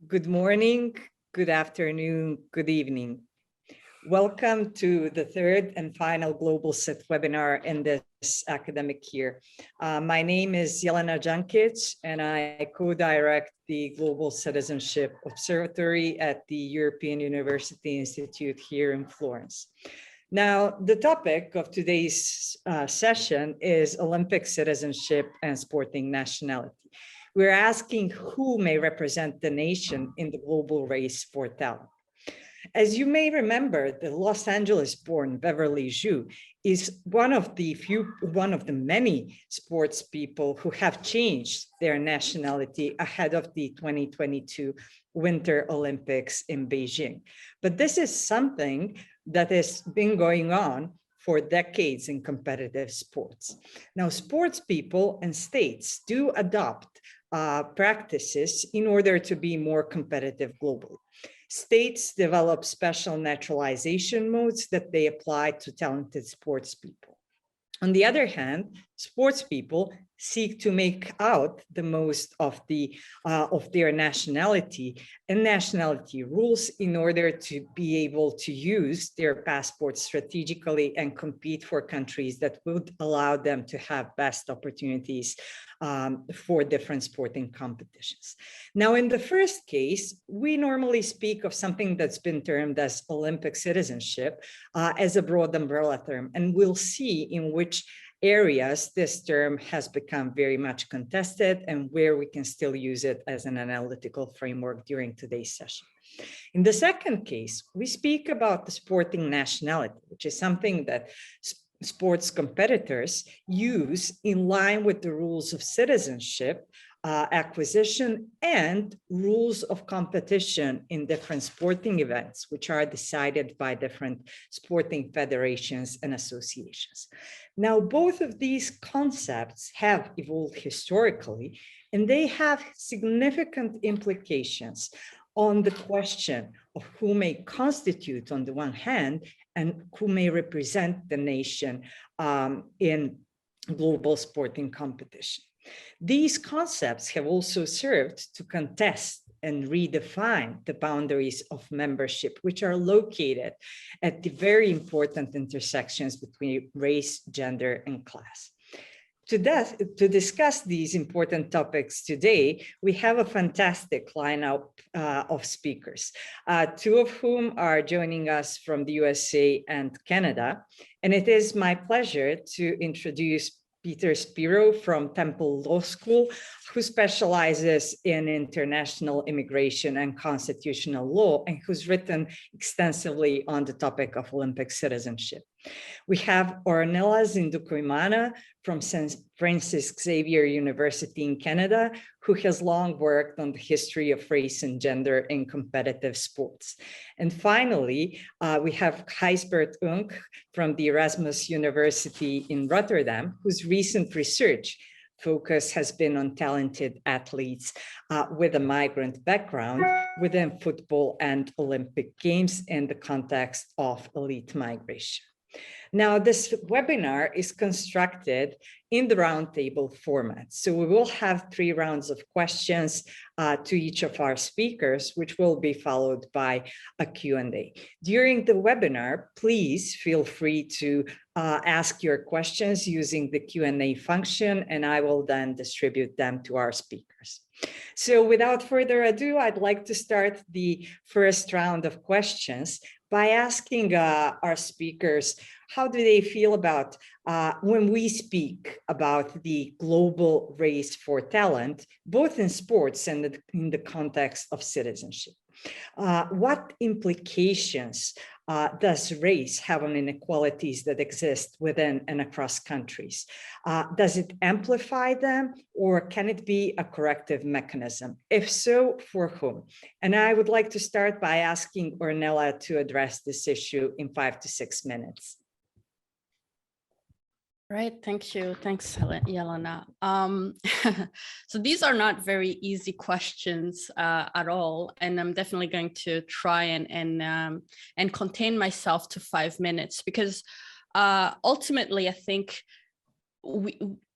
Good morning, good afternoon, good evening. Welcome to the third and final Global CIT webinar in this academic year. My name is Jelena Jankic, and I co-direct the Global Citizenship Observatory at the European University Institute here in Florence. Now, the topic of today's session is Olympic citizenship and sporting nationality. We're asking who may represent the nation in the global race for talent. As you may remember, the Los Angeles-born Beverly Zhu is one of the many sports people who have changed their nationality ahead of the 2022 Winter Olympics in Beijing. But this is something that has been going on for decades in competitive sports. Now, sports people and states do adopt practices in order to be more competitive globally. States develop special naturalization modes that they apply to talented sports people. On the other hand, sports people seek to make out the most of their nationality and nationality rules in order to be able to use their passports strategically and compete for countries that would allow them to have best opportunities for different sporting competitions. Now, in the first case, we normally speak of something that's been termed as Olympic citizenship as a broad umbrella term, and we'll see in which areas this term has become very much contested and where we can still use it as an analytical framework during today's session. In the second case, we speak about the sporting nationality, which is something that sports competitors use in line with the rules of citizenship, acquisition, and rules of competition in different sporting events, which are decided by different sporting federations and associations. Now, both of these concepts have evolved historically, and they have significant implications on the question of who may constitute on the one hand and who may represent the nation in global sporting competition. These concepts have also served to contest and redefine the boundaries of membership, which are located at the very important intersections between race, gender, and class. To discuss these important topics today, we have a fantastic lineup of speakers, two of whom are joining us from the USA and Canada. And it is my pleasure to introduce Peter Spiro from Temple Law School, who specializes in international immigration and constitutional law, and who's written extensively on the topic of Olympic citizenship. We have Ornella Zindukuimana from St. Francis Xavier University in Canada, who has long worked on the history of race and gender in competitive sports. And finally, we have Gijsbert Unk from the Erasmus University in Rotterdam, whose recent research focus has been on talented athletes with a migrant background within football and Olympic Games in the context of elite migration. Now, this webinar is constructed in the roundtable format. So we will have 3 rounds of questions to each of our speakers, which will be followed by a Q&A. During the webinar, please feel free to ask your questions using the Q&A function, and I will then distribute them to our speakers. So without further ado, I'd like to start the first round of questions by asking our speakers, how do they feel about when we speak about the global race for talent, both in sports and in the context of citizenship? What implications does race have on inequalities that exist within and across countries? Does it amplify them, or can it be a corrective mechanism? If so, for whom? And I would like to start by asking Ornella to address this issue in 5 to 6 minutes. Right, thank you. Thanks, Jelena. So these are not very easy questions at all, and I'm definitely going to try and contain myself to 5 minutes, because ultimately, I think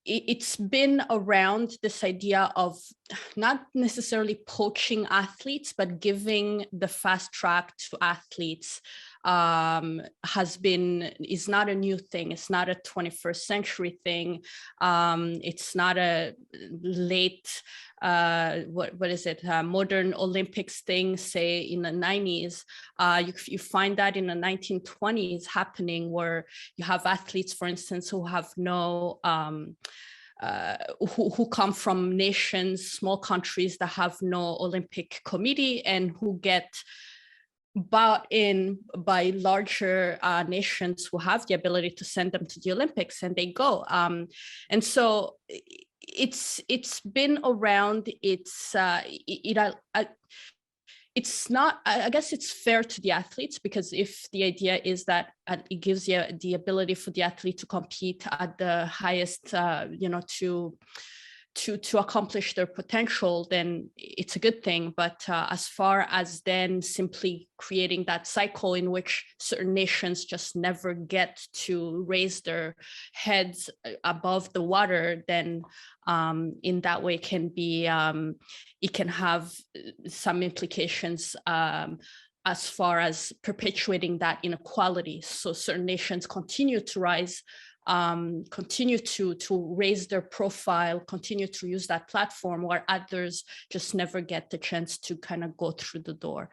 it's been around this idea of not necessarily poaching athletes, but giving the fast track to athletes is not a new thing. It's not a 21st century thing. It's not a late, what is it, modern Olympics thing, say in the 90s. You find that in the 1920s happening, where you have athletes, for instance, who have no, who come from nations, small countries that have no Olympic committee, and who get bought in by larger nations who have the ability to send them to the Olympics, and they go. And so it's been around. It's not, I guess it's fair to the athletes, because if the idea is that it gives you the ability for the athlete to compete at the highest, to accomplish their potential, then it's a good thing. But as far as then simply creating that cycle in which certain nations just never get to raise their heads above the water, then in that way can be, it can have some implications as far as perpetuating that inequality. So certain nations continue to rise, continue to raise their profile, continue to use that platform, while others just never get the chance to kind of go through the door.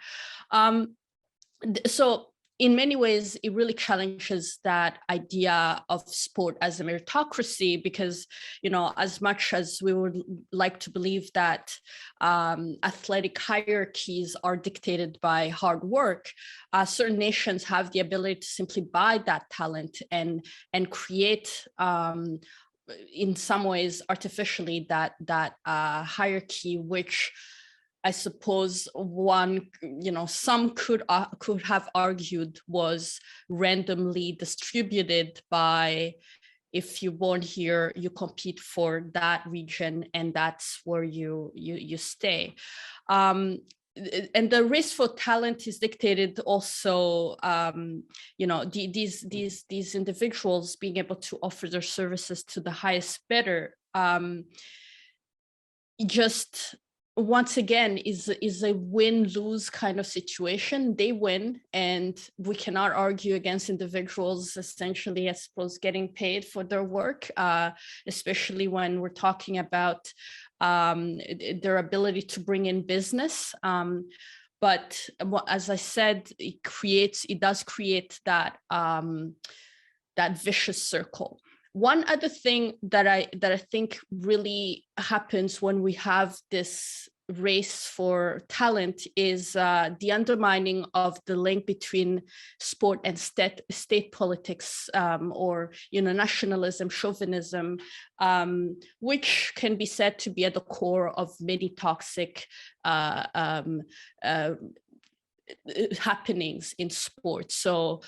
So in many ways, it really challenges that idea of sport as a meritocracy, because, as much as we would like to believe that athletic hierarchies are dictated by hard work, certain nations have the ability to simply buy that talent and create, in some ways, artificially, that hierarchy, which I suppose some could have argued was randomly distributed by, if you're born here, you compete for that region, and that's where you stay. And the race for talent is dictated also, these individuals being able to offer their services to the highest bidder, just once again is a win-lose kind of situation. They win, and we cannot argue against individuals essentially, I suppose, getting paid for their work, especially when we're talking about their ability to bring in business. But as I said, it does create that that vicious circle. One other thing that I think really happens when we have this race for talent is the undermining of the link between sport and state politics, or nationalism, chauvinism, which can be said to be at the core of many toxic happenings in sports. So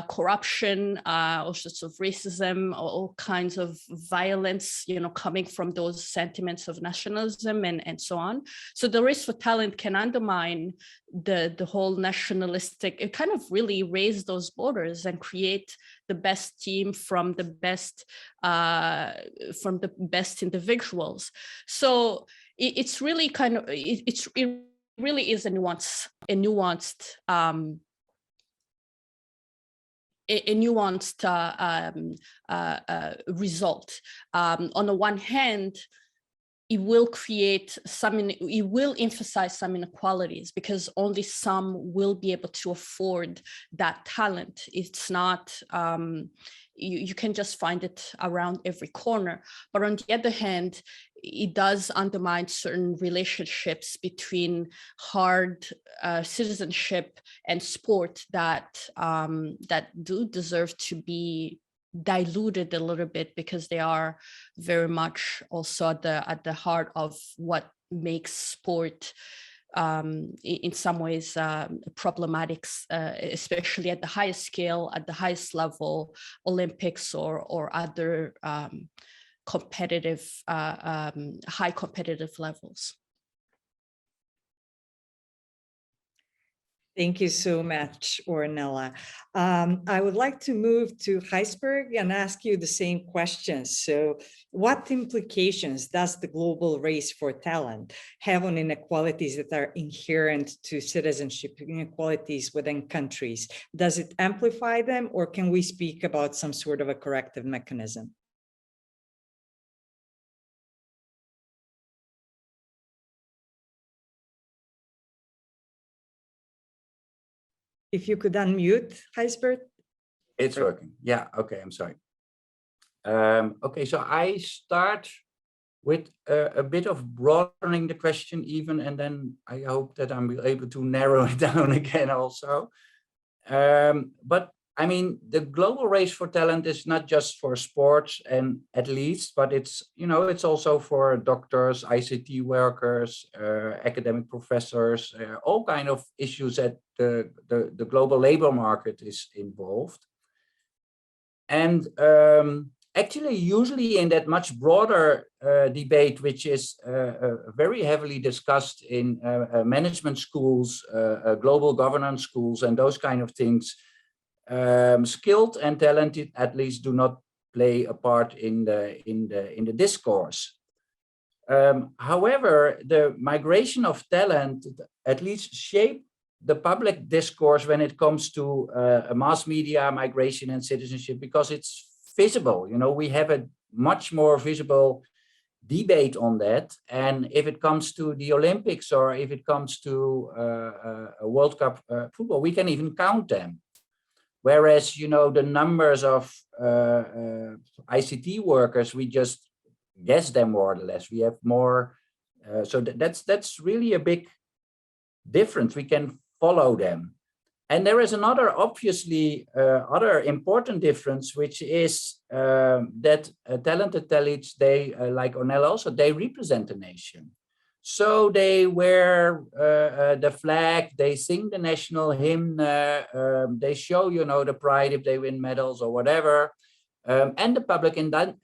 corruption, all sorts of racism, all kinds of violence, coming from those sentiments of nationalism and so on. So the race for talent can undermine the whole nationalistic, it kind of really raise those borders and create the best team from the best individuals. So it's really kind of, it really is a nuanced result. On the one hand, it will emphasize some inequalities, because only some will be able to afford that talent. It's not, you can just find it around every corner. But on the other hand, it does undermine certain relationships between hard citizenship and sport that do deserve to be diluted a little bit, because they are very much also at the heart of what makes sport in some ways problematic, especially at the highest scale, at the highest level, Olympics or other competitive, high competitive levels. Thank you so much, Ornella. I would like to move to Heisberg and ask you the same questions. So what implications does the global race for talent have on inequalities that are inherent to citizenship, inequalities within countries? Does it amplify them, or can we speak about some sort of a corrective mechanism? If you could unmute, Heisberg. It's working. Yeah. Okay. I'm sorry. Okay. So I start with a bit of broadening the question even, and then I hope that I'm able to narrow it down again also. But I mean, the global race for talent is not just for sports and athletes, but it's, you know, it's also for doctors, ICT workers, academic professors, all kind of issues that the global labor market is involved. And actually, usually in that much broader debate, which is very heavily discussed in management schools, global governance schools, and those kind of things, skilled and talented athletes do not play a part in the discourse. However, the migration of talent at least shape the public discourse when it comes to mass media, migration and citizenship, because it's visible. You know, we have a much more visible debate on that. And if it comes to the Olympics, or if it comes to a World Cup football, we can even count them. Whereas, you know, the numbers of ICT workers, we just guess them more or less. We have more, so that's really a big difference. We can follow them. And there is another, obviously, other important difference, which is that talented athletes, they, like Ornella also, they represent the nation. So they wear the flag, they sing the national hymn, they show, you know, the pride if they win medals or whatever. And the public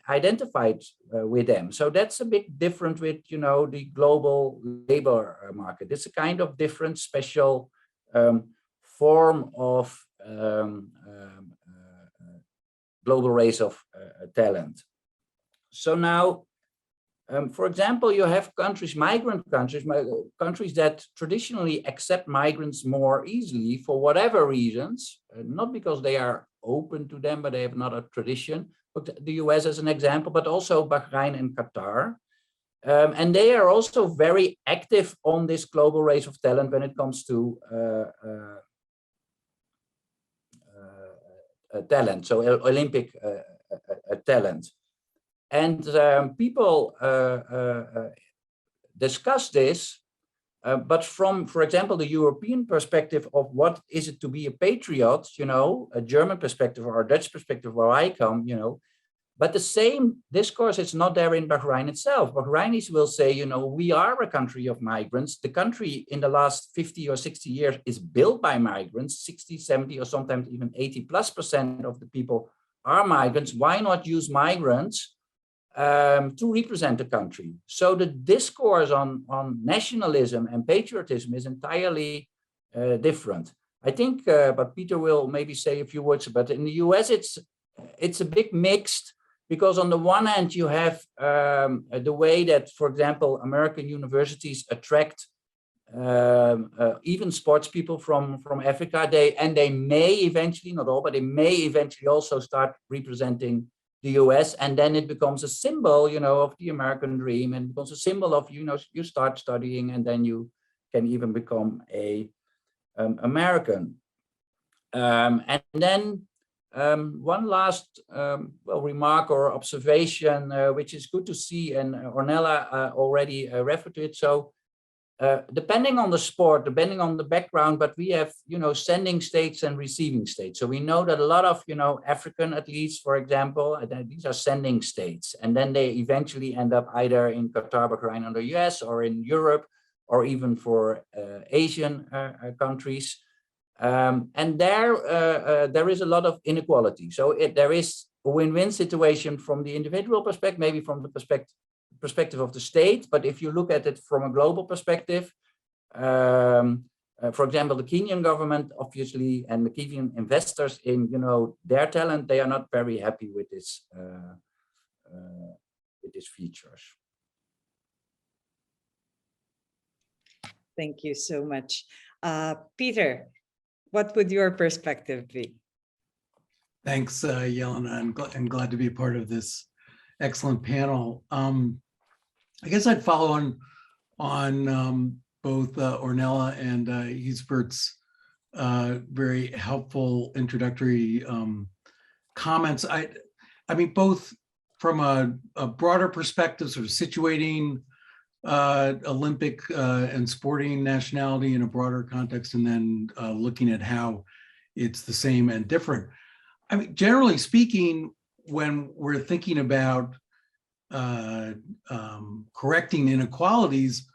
identified with them. So that's a big difference with, you know, the global labor market. It's a kind of different, special form of global race of talent. So now, for example, you have countries, migrant countries, countries that traditionally accept migrants more easily for whatever reasons, not because they are open to them, but they have another tradition. Look, the US as an example, but also Bahrain and Qatar. And they are also very active on this global race of talent when it comes to talent, so Olympic talent. And people discuss this, but from, for example, the European perspective of what is it to be a patriot, you know, a German perspective or a Dutch perspective where I come, you know, but the same discourse is not there in Bahrain itself. Bahrainis will say, you know, we are a country of migrants. The country in the last 50 or 60 years is built by migrants, 60, 70, or sometimes even 80+% of the people are migrants. Why not use migrants to represent the country? So the discourse on nationalism and patriotism is entirely different. I think, but Peter will maybe say a few words, but in the US, it's a big mixed, because on the one hand, you have the way that, for example, American universities attract even sports people from Africa. They may eventually, not all, but they may eventually also start representing the US, and then it becomes a symbol, you know, of the American dream, and becomes a symbol of, you know, you start studying and then you can even become a American. And then one last remark or observation, which is good to see, and Ornella already referred to it. So depending on the sport, depending on the background, but we have, you know, sending states and receiving states. So we know that a lot of, you know, African athletes, for example, these are sending states, and then they eventually end up either in Qatar, Bahrain, or the US, or in Europe, or even for Asian countries. And there is a lot of inequality. So there is a win-win situation from the individual perspective, maybe from the perspective of the state. But if you look at it from a global perspective, For example, the Kenyan government, obviously, and the Kenyan investors in, their talent, they are not very happy with this features. Thank you so much. Peter, what would your perspective be? Thanks, Jelena. I'm glad to be part of this excellent panel. I guess I'd follow on both Ornella and Gisbert's very helpful introductory comments. I mean, both from a broader perspective, sort of situating Olympic and sporting nationality in a broader context, and then looking at how it's the same and different. I mean, generally speaking, when we're thinking about correcting inequalities,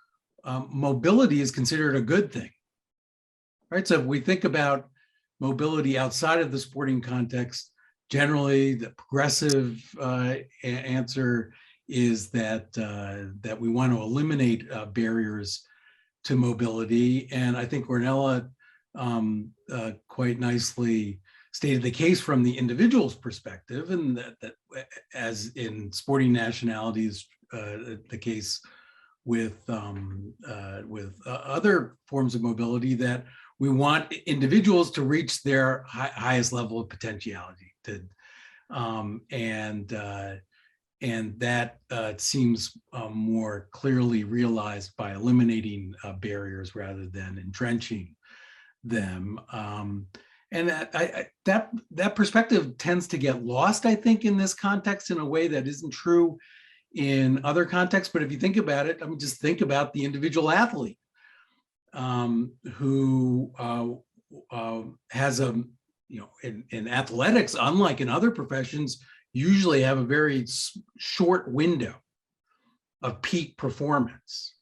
mobility is considered a good thing, right? So if we think about mobility outside of the sporting context, generally the progressive answer is that that we want to eliminate barriers to mobility. And I think Ornella quite nicely stated the case from the individual's perspective, and that as in sporting nationalities, the case with other forms of mobility, that we want individuals to reach their highest level of potentiality. And that seems more clearly realized by eliminating barriers rather than entrenching them. And that perspective tends to get lost, I think, in this context in a way that isn't true in other contexts. But if you think about it, I mean, just think about the individual athlete who has in athletics, unlike in other professions, usually have a very short window of peak performance.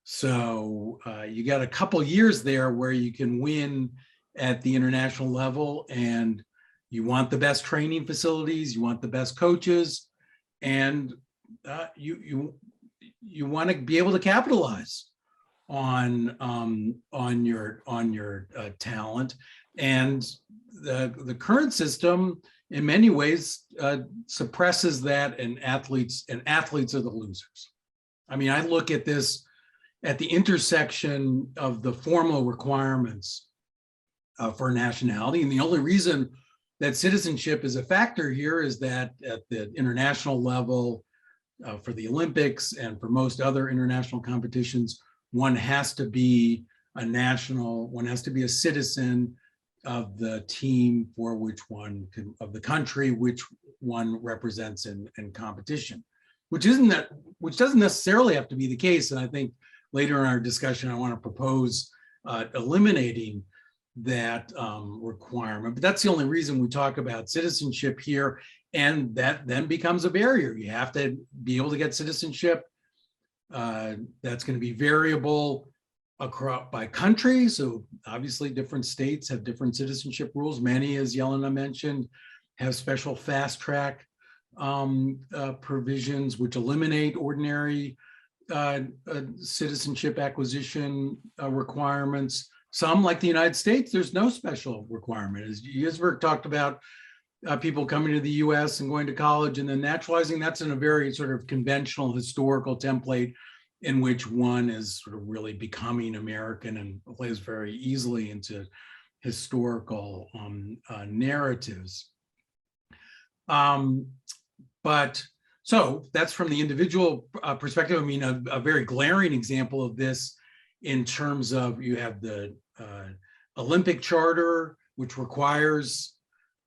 So you got a couple years there where you can win at the international level, and you want the best training facilities, you want the best coaches, and you want to be able to capitalize on your talent. And the current system, in many ways, suppresses that, and athletes are the losers. I mean, I look at this at the intersection of the formal requirements for nationality. And the only reason that citizenship is a factor here is that at the international level, for the Olympics and for most other international competitions, one has to be a citizen of the team for which of the country which one represents in competition, which doesn't necessarily have to be the case. And I think later in our discussion, I want to propose eliminating that requirement. But that's the only reason we talk about citizenship here, and that then becomes a barrier. You have to be able to get citizenship. That's going to be variable across by country. So obviously different states have different citizenship rules. Many, as Jelena mentioned, have special fast track provisions which eliminate ordinary citizenship acquisition requirements. Some, like the United States, there's no special requirement. As Gisbert talked about, people coming to the US and going to college and then naturalizing, that's in a very sort of conventional historical template in which one is sort of really becoming American and plays very easily into historical narratives. But so that's from the individual perspective. I mean, a very glaring example of this in terms of, you have the Olympic Charter, which requires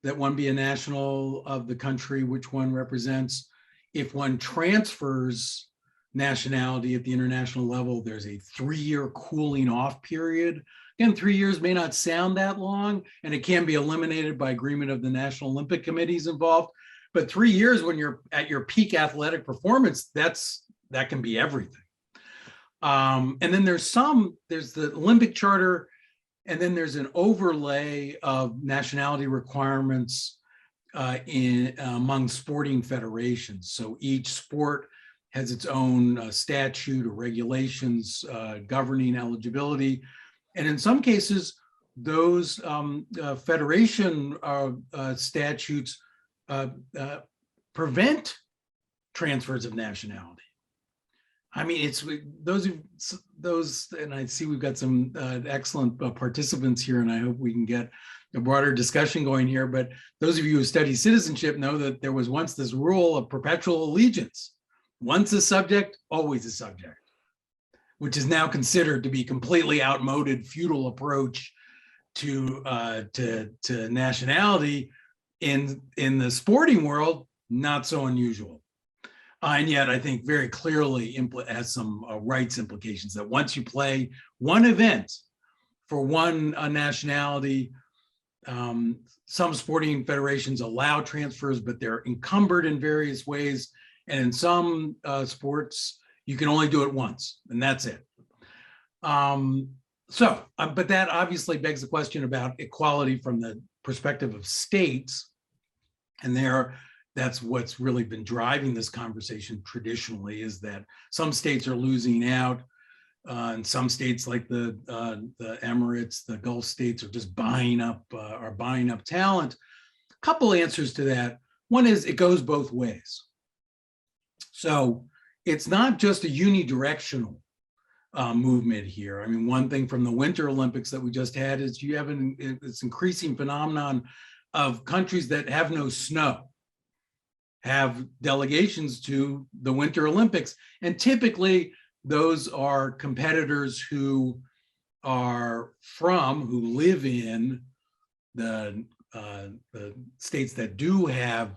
that one be a national of the country which one represents. If one transfers nationality at the international level, there's a 3-year cooling off period. Again, 3 years may not sound that long, and it can be eliminated by agreement of the National Olympic Committees involved. But 3 years, when you're at your peak athletic performance, that can be everything. And then there's the Olympic Charter, and then there's an overlay of nationality requirements among sporting federations. So each sport has its own statute or regulations governing eligibility. And in some cases, those federation statutes prevent transfers of nationality. I mean, it's those, and I see we've got some excellent participants here, and I hope we can get a broader discussion going here. But those of you who study citizenship know that there was once this rule of perpetual allegiance. Once a subject, always a subject, which is now considered to be completely outmoded, feudal approach to nationality. In the sporting world, not so unusual. And yet I think very clearly has some rights implications that once you play one event for one nationality, some sporting federations allow transfers, but they're encumbered in various ways. And in some sports, you can only do it once, and that's it. But that obviously begs the question about equality from the perspective of states. And that's what's really been driving this conversation traditionally, is that some states are losing out, and some states like the Emirates, the Gulf states, are just buying up talent. A couple answers to that. One is it goes both ways. So it's not just a unidirectional movement here. I mean, one thing from the Winter Olympics that we just had is you have this increasing phenomenon of countries that have no snow have delegations to the Winter Olympics. And typically those are competitors who live in the states that do have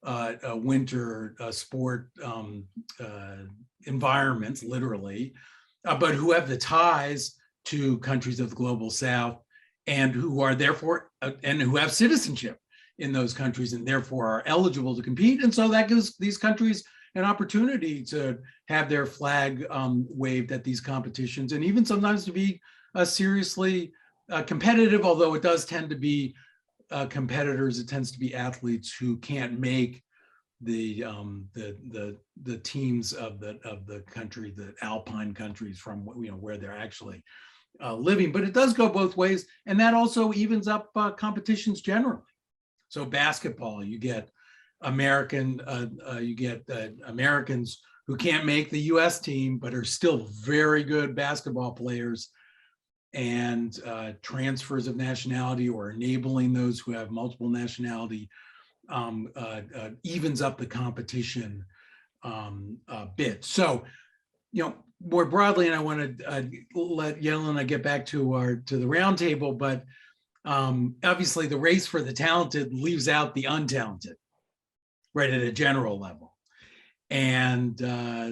a winter sport environments, literally, but who have the ties to countries of the global South, and who are therefore, and who have citizenship in those countries, and therefore are eligible to compete. And so that gives these countries an opportunity to have their flag waved at these competitions, and even sometimes to be seriously competitive, although it does tend to be competitors, it tends to be athletes who can't make the teams of the country, the alpine countries from where they're actually living. But it does go both ways, and that also evens up competitions generally. So basketball, you get Americans who can't make the U.S. team but are still very good basketball players, and transfers of nationality or enabling those who have multiple nationality evens up the competition a bit. So, more broadly, and I want to let Jelena get back to the roundtable, but obviously the race for the talented leaves out the untalented, right, at a general level. And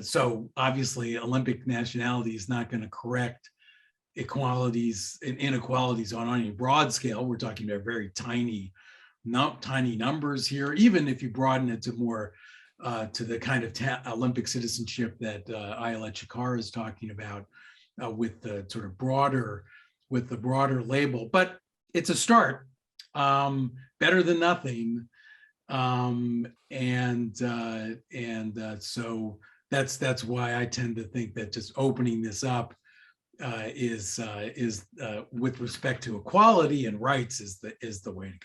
so obviously Olympic nationality is not going to correct inequalities on any broad scale. We're talking about very tiny numbers here, even if you broaden it to more to the kind of Olympic citizenship that Ayelet Shakar is talking about with the sort of broader label. But it's a start, better than nothing, so that's why I tend to think that just opening this up is with respect to equality and rights is the way to go.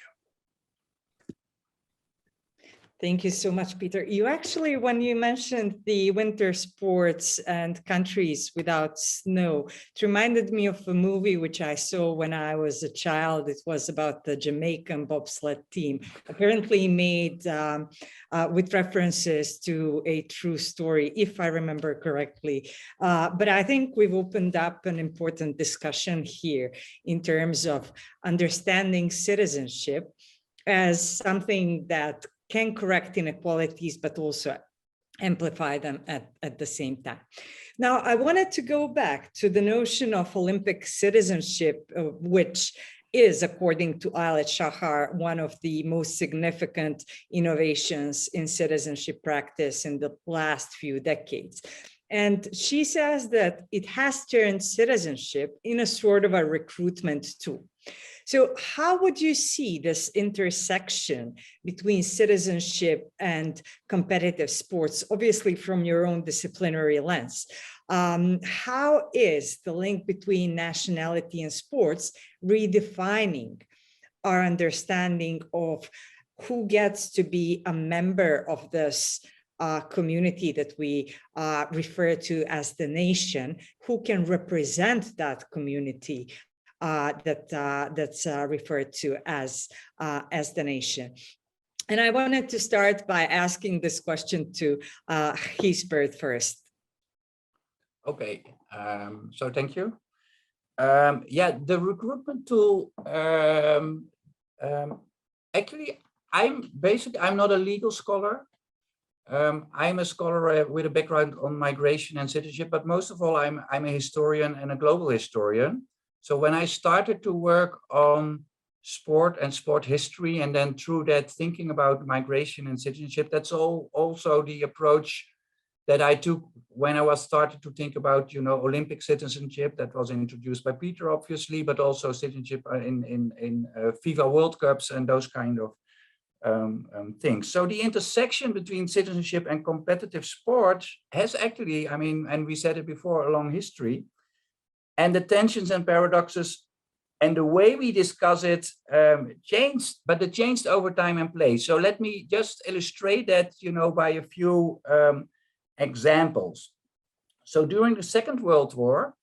Thank you so much, Peter. You actually, when you mentioned the winter sports and countries without snow, it reminded me of a movie which I saw when I was a child. It was about the Jamaican bobsled team, apparently made with references to a true story, if I remember correctly. But I think we've opened up an important discussion here in terms of understanding citizenship as something that can correct inequalities, but also amplify them at the same time. Now, I wanted to go back to the notion of Olympic citizenship, which is, according to Ayelet Shachar, one of the most significant innovations in citizenship practice in the last few decades. And she says that it has turned citizenship in a sort of a recruitment tool. So how would you see this intersection between citizenship and competitive sports, obviously from your own disciplinary lens? How is the link between nationality and sports redefining our understanding of who gets to be a member of this community that we refer to as the nation, who can represent that community that's referred to as the nation? And I wanted to start by asking this question to Gisbert first. Okay, so thank you. Yeah, the recruitment tool, actually, I'm not a legal scholar. I'm a scholar with a background on migration and citizenship, but most of all, I'm a historian and a global historian. So when I started to work on sport and sport history, and then through that thinking about migration and citizenship, that's also the approach that I took when I was started to think about, Olympic citizenship that was introduced by Peter, obviously, but also citizenship in FIFA World Cups and those kind of things. So the intersection between citizenship and competitive sport has actually, and we said it before, a long history. And the tensions and paradoxes and the way we discuss it changed, but it changed over time and place. So let me just illustrate that, by a few examples. So during the Second World War,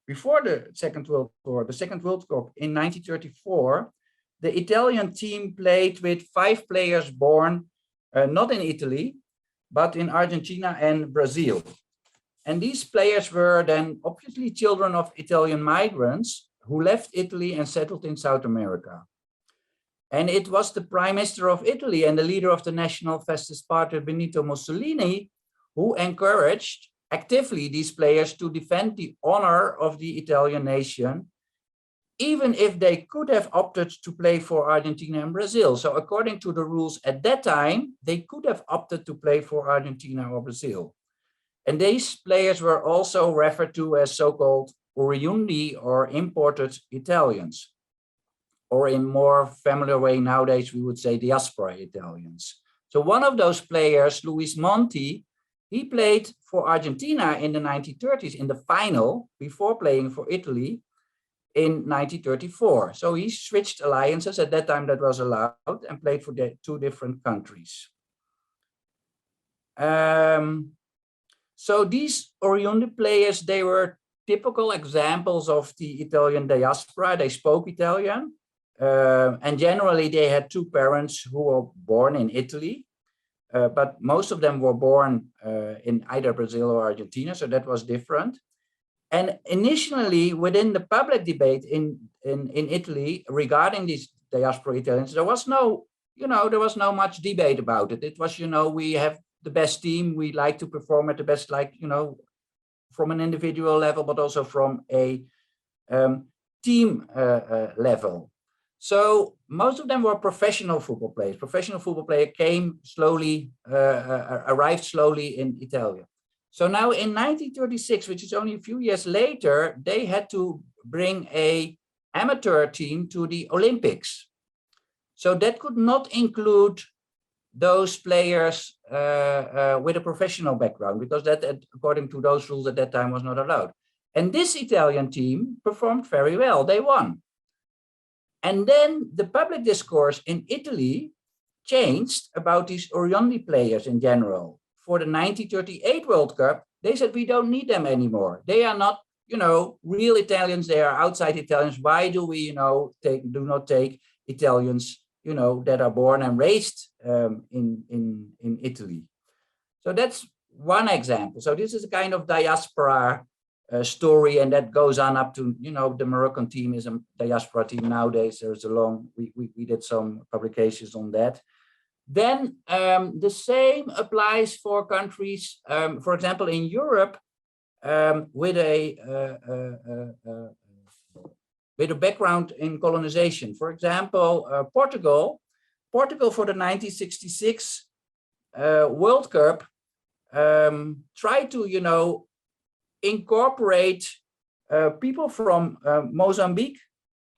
before the Second World War, the Second World Cup in 1934, the Italian team played with 5 players born not in Italy, but in Argentina and Brazil. And these players were then obviously children of Italian migrants who left Italy and settled in South America. And it was the Prime Minister of Italy and the leader of the National Fascist Party, Benito Mussolini, who encouraged actively these players to defend the honor of the Italian nation, even if they could have opted to play for Argentina and Brazil. So according to the rules at that time, they could have opted to play for Argentina or Brazil. And these players were also referred to as so-called oriundi or imported Italians, or in more familiar way nowadays, we would say diaspora Italians. So one of those players, Luis Monti, he played for Argentina in the 1930s in the final before playing for Italy in 1934. So he switched alliances. At that time that was allowed, and played for the 2 different countries. So these oriundi players, they were typical examples of the Italian diaspora. They spoke Italian, and generally they had 2 parents who were born in Italy, but most of them were born in either Brazil or Argentina, so that was different. And initially, within the public debate in Italy regarding these diaspora Italians, there was no much debate about it. It was, we have the best team, we like to perform at the best, from an individual level, but also from a team level. So most of them were professional football players. Professional football player arrived slowly in Italy. So now in 1936, which is only a few years later, they had to bring an amateur team to the Olympics. So that could not include those players with a professional background, because that, according to those rules at that time, was not allowed. And this Italian team performed very well. They won. And then the public discourse in Italy changed about these oriundi players in general. For the 1938 World Cup, they said, we don't need them anymore. They are not, real Italians. They are outside Italians. Why do we, do not take Italians, that are born and raised in Italy? So that's one example. So this is a kind of diaspora story, and that goes on up to, the Moroccan team is a diaspora team nowadays. There's we did some publications on that. Then the same applies for countries, for example, in Europe, with a background in colonization. For example, Portugal for the 1966 World Cup tried to, incorporate people from Mozambique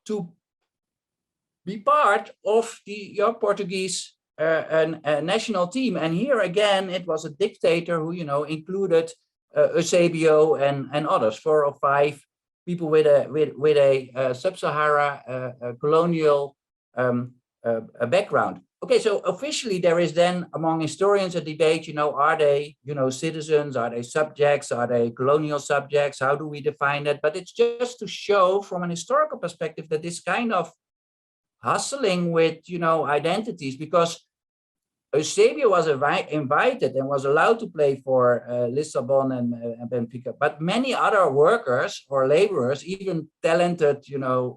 to be part of your Portuguese national team. And here again, it was a dictator who, included Eusebio and others, 4 or 5 people with a sub-Sahara colonial background. Okay, so officially there is then among historians a debate, are they, citizens, are they subjects, are they colonial subjects, how do we define that? But it's just to show from an historical perspective that this kind of hustling with, identities, because Eusebio was invited and was allowed to play for Lisbon and Benfica, but many other workers or laborers, even talented,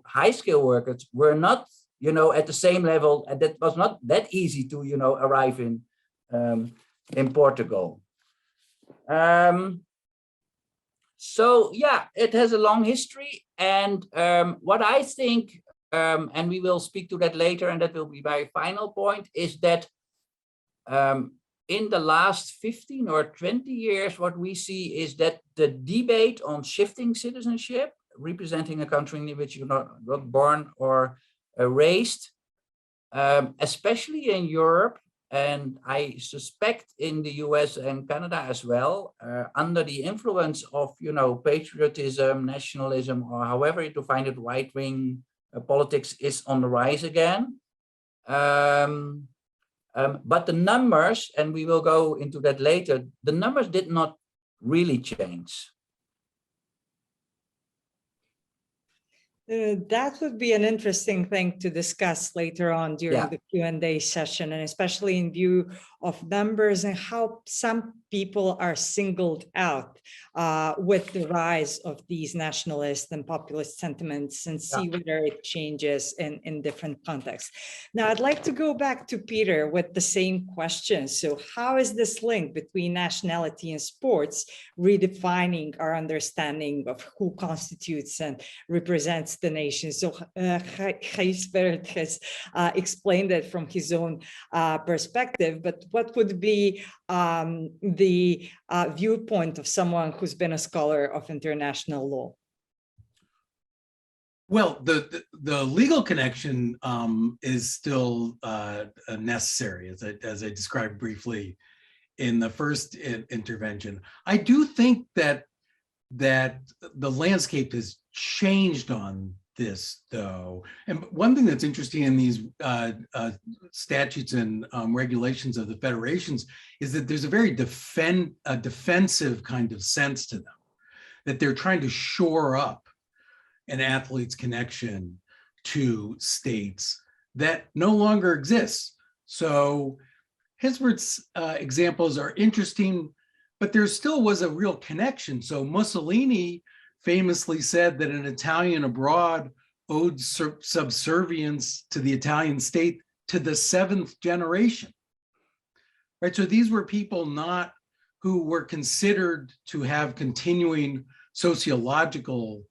high-skill workers, were not, at the same level, and that was not that easy to, arrive in Portugal. So yeah, it has a long history, and what I think, and we will speak to that later, and that will be my final point, is that in the last 15 or 20 years, what we see is that the debate on shifting citizenship, representing a country in which you're not born or raised, especially in Europe, and I suspect in the US and Canada as well, under the influence of, patriotism, nationalism, or however you find it, right-wing politics is on the rise again. But the numbers, and we will go into that later, the numbers did not really change. That would be an interesting thing to discuss later on during the Q&A session, and especially in view of numbers and how some people are singled out with the rise of these nationalist and populist sentiments, and see whether it changes in different contexts. Now, I'd like to go back to Peter with the same question. So how is this link between nationality and sports redefining our understanding of who constitutes and represents the nation? So Gijsbert has explained it from his own perspective, but what would be the viewpoint of someone who's been a scholar of international law? Well, the legal connection is still necessary, as I described briefly in the first intervention. I do think that the landscape has changed on this, though. And one thing that's interesting in these statutes and regulations of the federations is that there's a very defensive kind of sense to them, that they're trying to shore up an athlete's connection to states that no longer exists. So Gijsbert's examples are interesting, but there still was a real connection. So Mussolini famously said that an Italian abroad owed subservience to the Italian state to the 7th generation, right? So these were people not who were considered to have continuing sociological,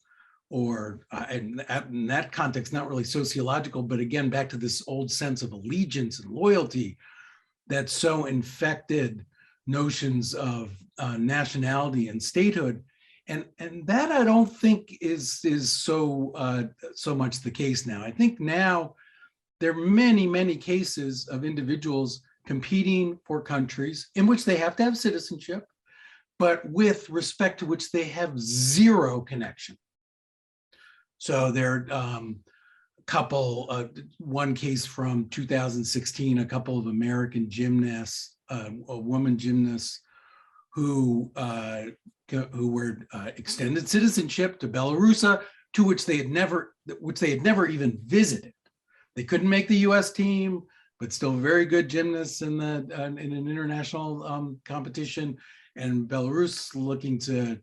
or in that context, not really sociological, but again, back to this old sense of allegiance and loyalty that so infected notions of nationality and statehood. And that I don't think is so much the case now. I think now there are many cases of individuals competing for countries in which they have to have citizenship, but with respect to which they have zero connection. So there are one case from 2016, a couple of American gymnasts, a woman gymnast who were extended citizenship to Belarus, to which they had never even visited. They couldn't make the U.S. team, but still very good gymnasts in an international competition. And Belarus looking to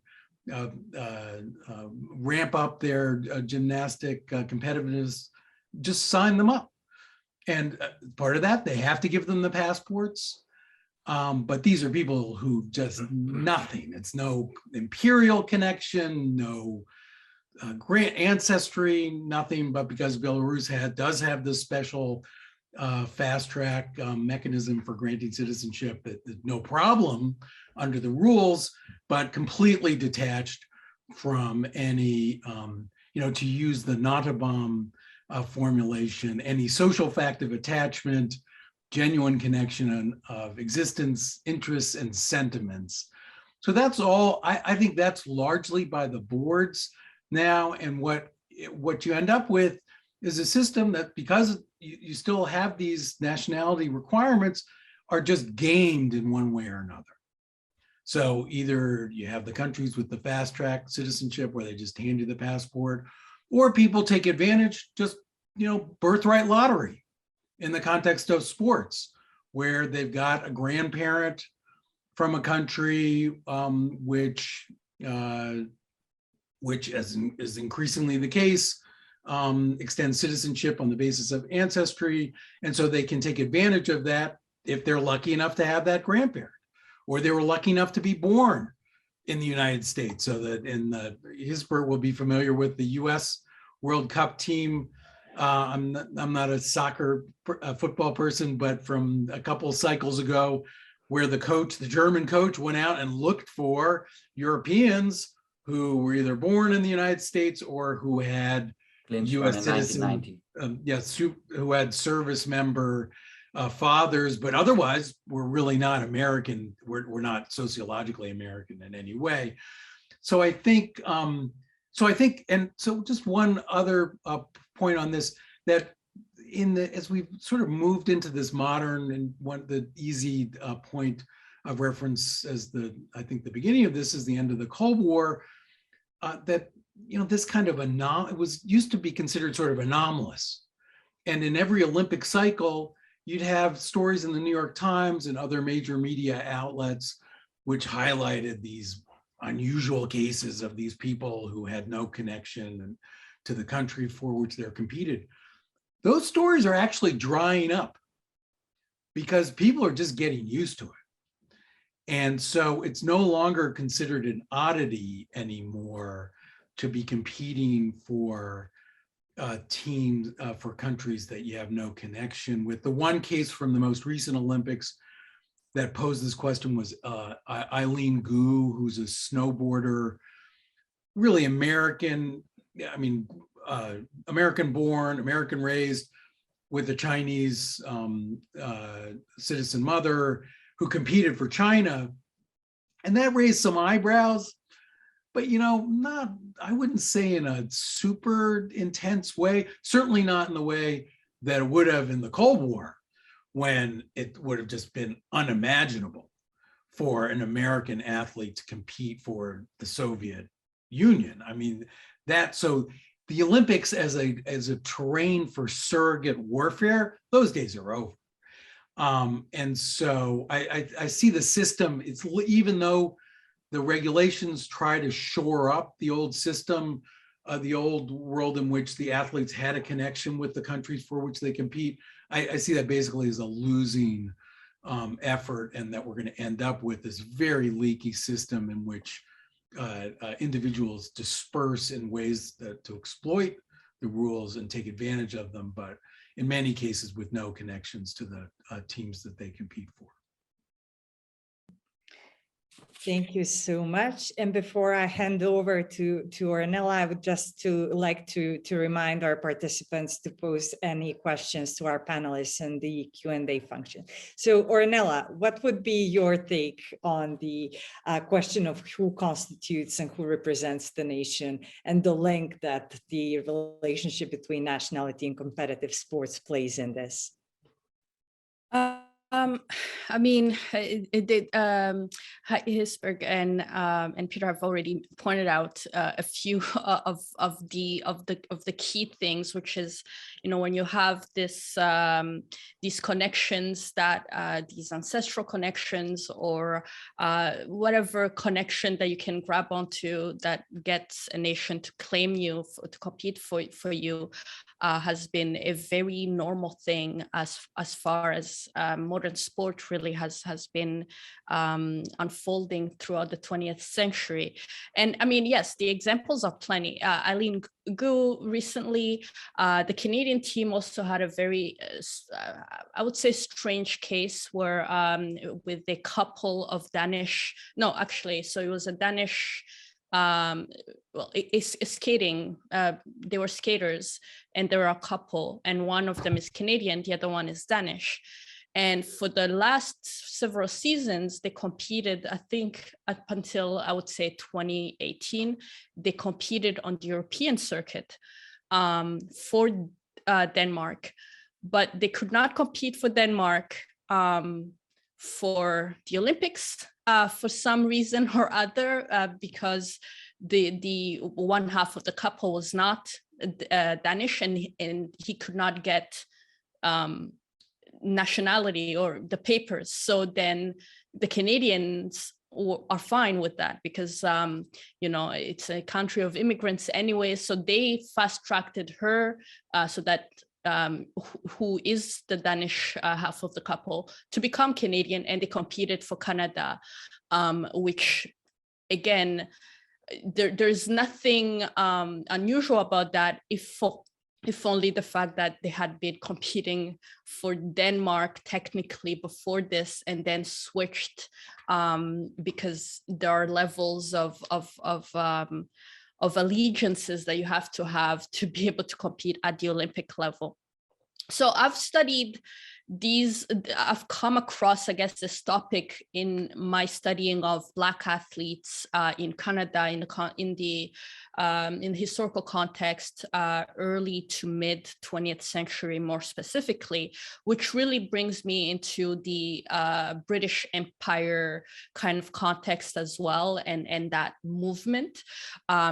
ramp up their gymnastic competitiveness, just sign them up. And part of that, they have to give them the passports. But these are people who just nothing. It's no imperial connection, no grant ancestry, nothing. But because Belarus does have this special fast track mechanism for granting citizenship, that no problem under the rules, but completely detached from any, to use the Nottebohm formulation, any social fact of attachment, genuine connection of existence, interests, and sentiments. So that's all. I think that's largely by the boards now. And what you end up with is a system that, because you still have these nationality requirements, are just gamed in one way or another. So either you have the countries with the fast track citizenship where they just hand you the passport, or people take advantage, just, birthright lottery in the context of sports, where they've got a grandparent from a country which as is increasingly the case, extends citizenship on the basis of ancestry. And so they can take advantage of that if they're lucky enough to have that grandparent, or they were lucky enough to be born in the United States. So that Hisbert will be familiar with the US World Cup team. I'm not a football person, but from a couple of cycles ago, where the German coach went out and looked for Europeans who were either born in the United States or who had US citizen, who had service member fathers, but otherwise were really not American. We're not sociologically American in any way. So I think, and so just one other point on this, that as we've sort of moved into this modern, and the easy point of reference as I think the beginning of this is the end of the Cold War, that, this kind of it was used to be considered sort of anomalous. And in every Olympic cycle, you'd have stories in the New York Times and other major media outlets which highlighted these unusual cases of these people who had no connection to the country for which they're competed. Those stories are actually drying up because people are just getting used to it. And so it's no longer considered an oddity anymore to be competing for teams, for countries that you have no connection with. The one case from the most recent Olympics that posed this question was Eileen Gu, who's a snowboarder, really American, American born, American raised, with a Chinese citizen mother, who competed for China. And that raised some eyebrows, but I wouldn't say in a super intense way, certainly not in the way that it would have in the Cold War, when it would have just been unimaginable for an American athlete to compete for the Soviet Union. So the Olympics as a terrain for surrogate warfare, those days are over. And so I see the system, even though the regulations try to shore up the old system, the old world in which the athletes had a connection with the countries for which they compete, I see that basically as a losing effort, and that we're going to end up with this very leaky system in which individuals disperse in ways to exploit the rules and take advantage of them, but in many cases with no connections to the teams that they compete for. Thank you so much. And before I hand over to Ornella, I would just like to remind our participants to post any questions to our panelists in the Q&A function. So Ornella, what would be your take on the question of who constitutes and who represents the nation, and the link that the relationship between nationality and competitive sports plays in this? Hisberg and Peter have already pointed out a few of the key things, which is, when you have these connections, that these ancestral connections, or whatever connection that you can grab onto that gets a nation to claim you, to compete for you, has been a very normal thing as far as modern sport really has been unfolding throughout the 20th century. And yes, the examples are plenty. Eileen Gu recently, the Canadian team also had a very, I would say, strange case where with a couple of so it was a Danish well, it's skating. They were skaters, and there are a couple, and one of them is Canadian, the other one is Danish. And for the last several seasons, they competed, I think up until I would say 2018, they competed on the European circuit for Denmark, but they could not compete for Denmark for the Olympics for some reason or other, because the one half of the couple was not Danish, and he could not get nationality or the papers. So then the Canadians are fine with that, because you know, it's a country of immigrants anyway. So they fast-tracked her so that who is the Danish half of the couple to become Canadian, and they competed for Canada, which again, there's nothing unusual about that, if only the fact that they had been competing for Denmark technically before this, and then switched because there are levels of allegiances that you have to be able to compete at the Olympic level. So I've studied these, I've come across, I guess, this topic in my studying of Black athletes in Canada in the historical context, early to mid 20th century, more specifically, which really brings me into the British Empire kind of context as well, and that movement.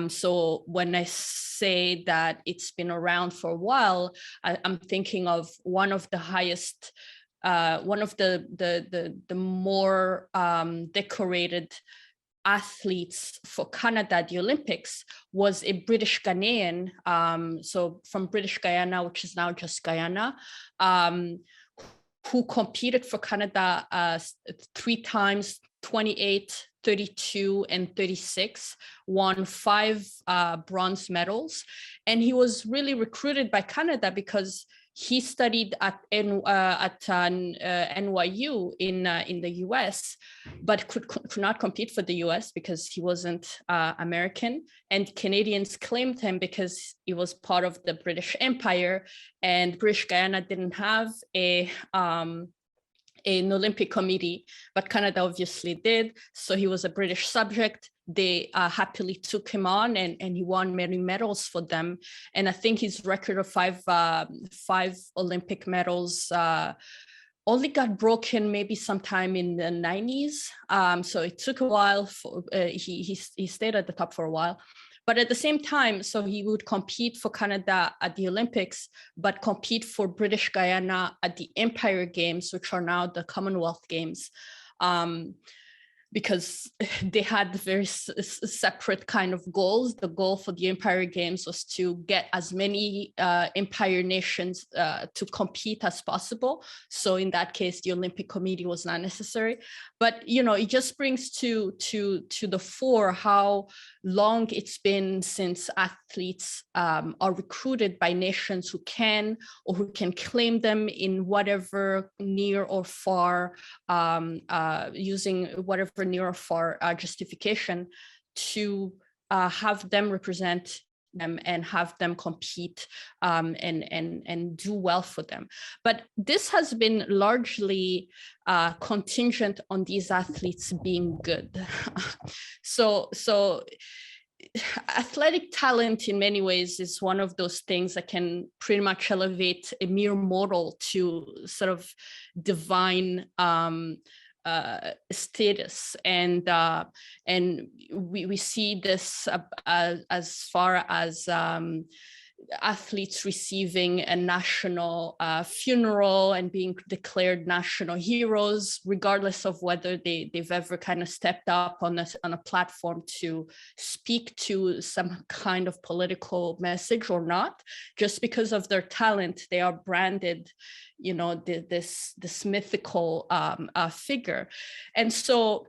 So when I say that it's been around for a while, I'm thinking of one of the highest, one of the more decorated athletes for Canada at the Olympics was a British Ghanaian, so from British Guyana, which is now just Guyana, who competed for Canada 3 times, 28, 32, and 36, won 5 bronze medals. And he was really recruited by Canada because he studied at NYU in the US, but could not compete for the US because he wasn't American. And Canadians claimed him because he was part of the British Empire, and British Guyana didn't have an Olympic committee, but Canada obviously did. So he was a British subject. They happily took him on, and he won many medals for them. And I think his record of 5 Olympic medals only got broken maybe sometime in the 90s. So it took a while. He stayed at the top for a while. But at the same time, so he would compete for Canada at the Olympics, but compete for British Guyana at the Empire Games, which are now the Commonwealth Games, because they had very separate kind of goals. The goal for the Empire Games was to get as many empire nations to compete as possible. So in that case, the Olympic Committee was not necessary. But you know, it just brings to the fore how long it's been since athletes are recruited by nations who can claim them in whatever near or far, using whatever near or far justification to have them represent them and have them compete and do well for them. But this has been largely contingent on these athletes being good. So athletic talent in many ways is one of those things that can pretty much elevate a mere mortal to sort of divine status, and we see this as far as athletes receiving a national funeral and being declared national heroes, regardless of whether they've ever kind of stepped up on a platform to speak to some kind of political message or not. Just because of their talent, they are branded, you know, this mythical figure. And so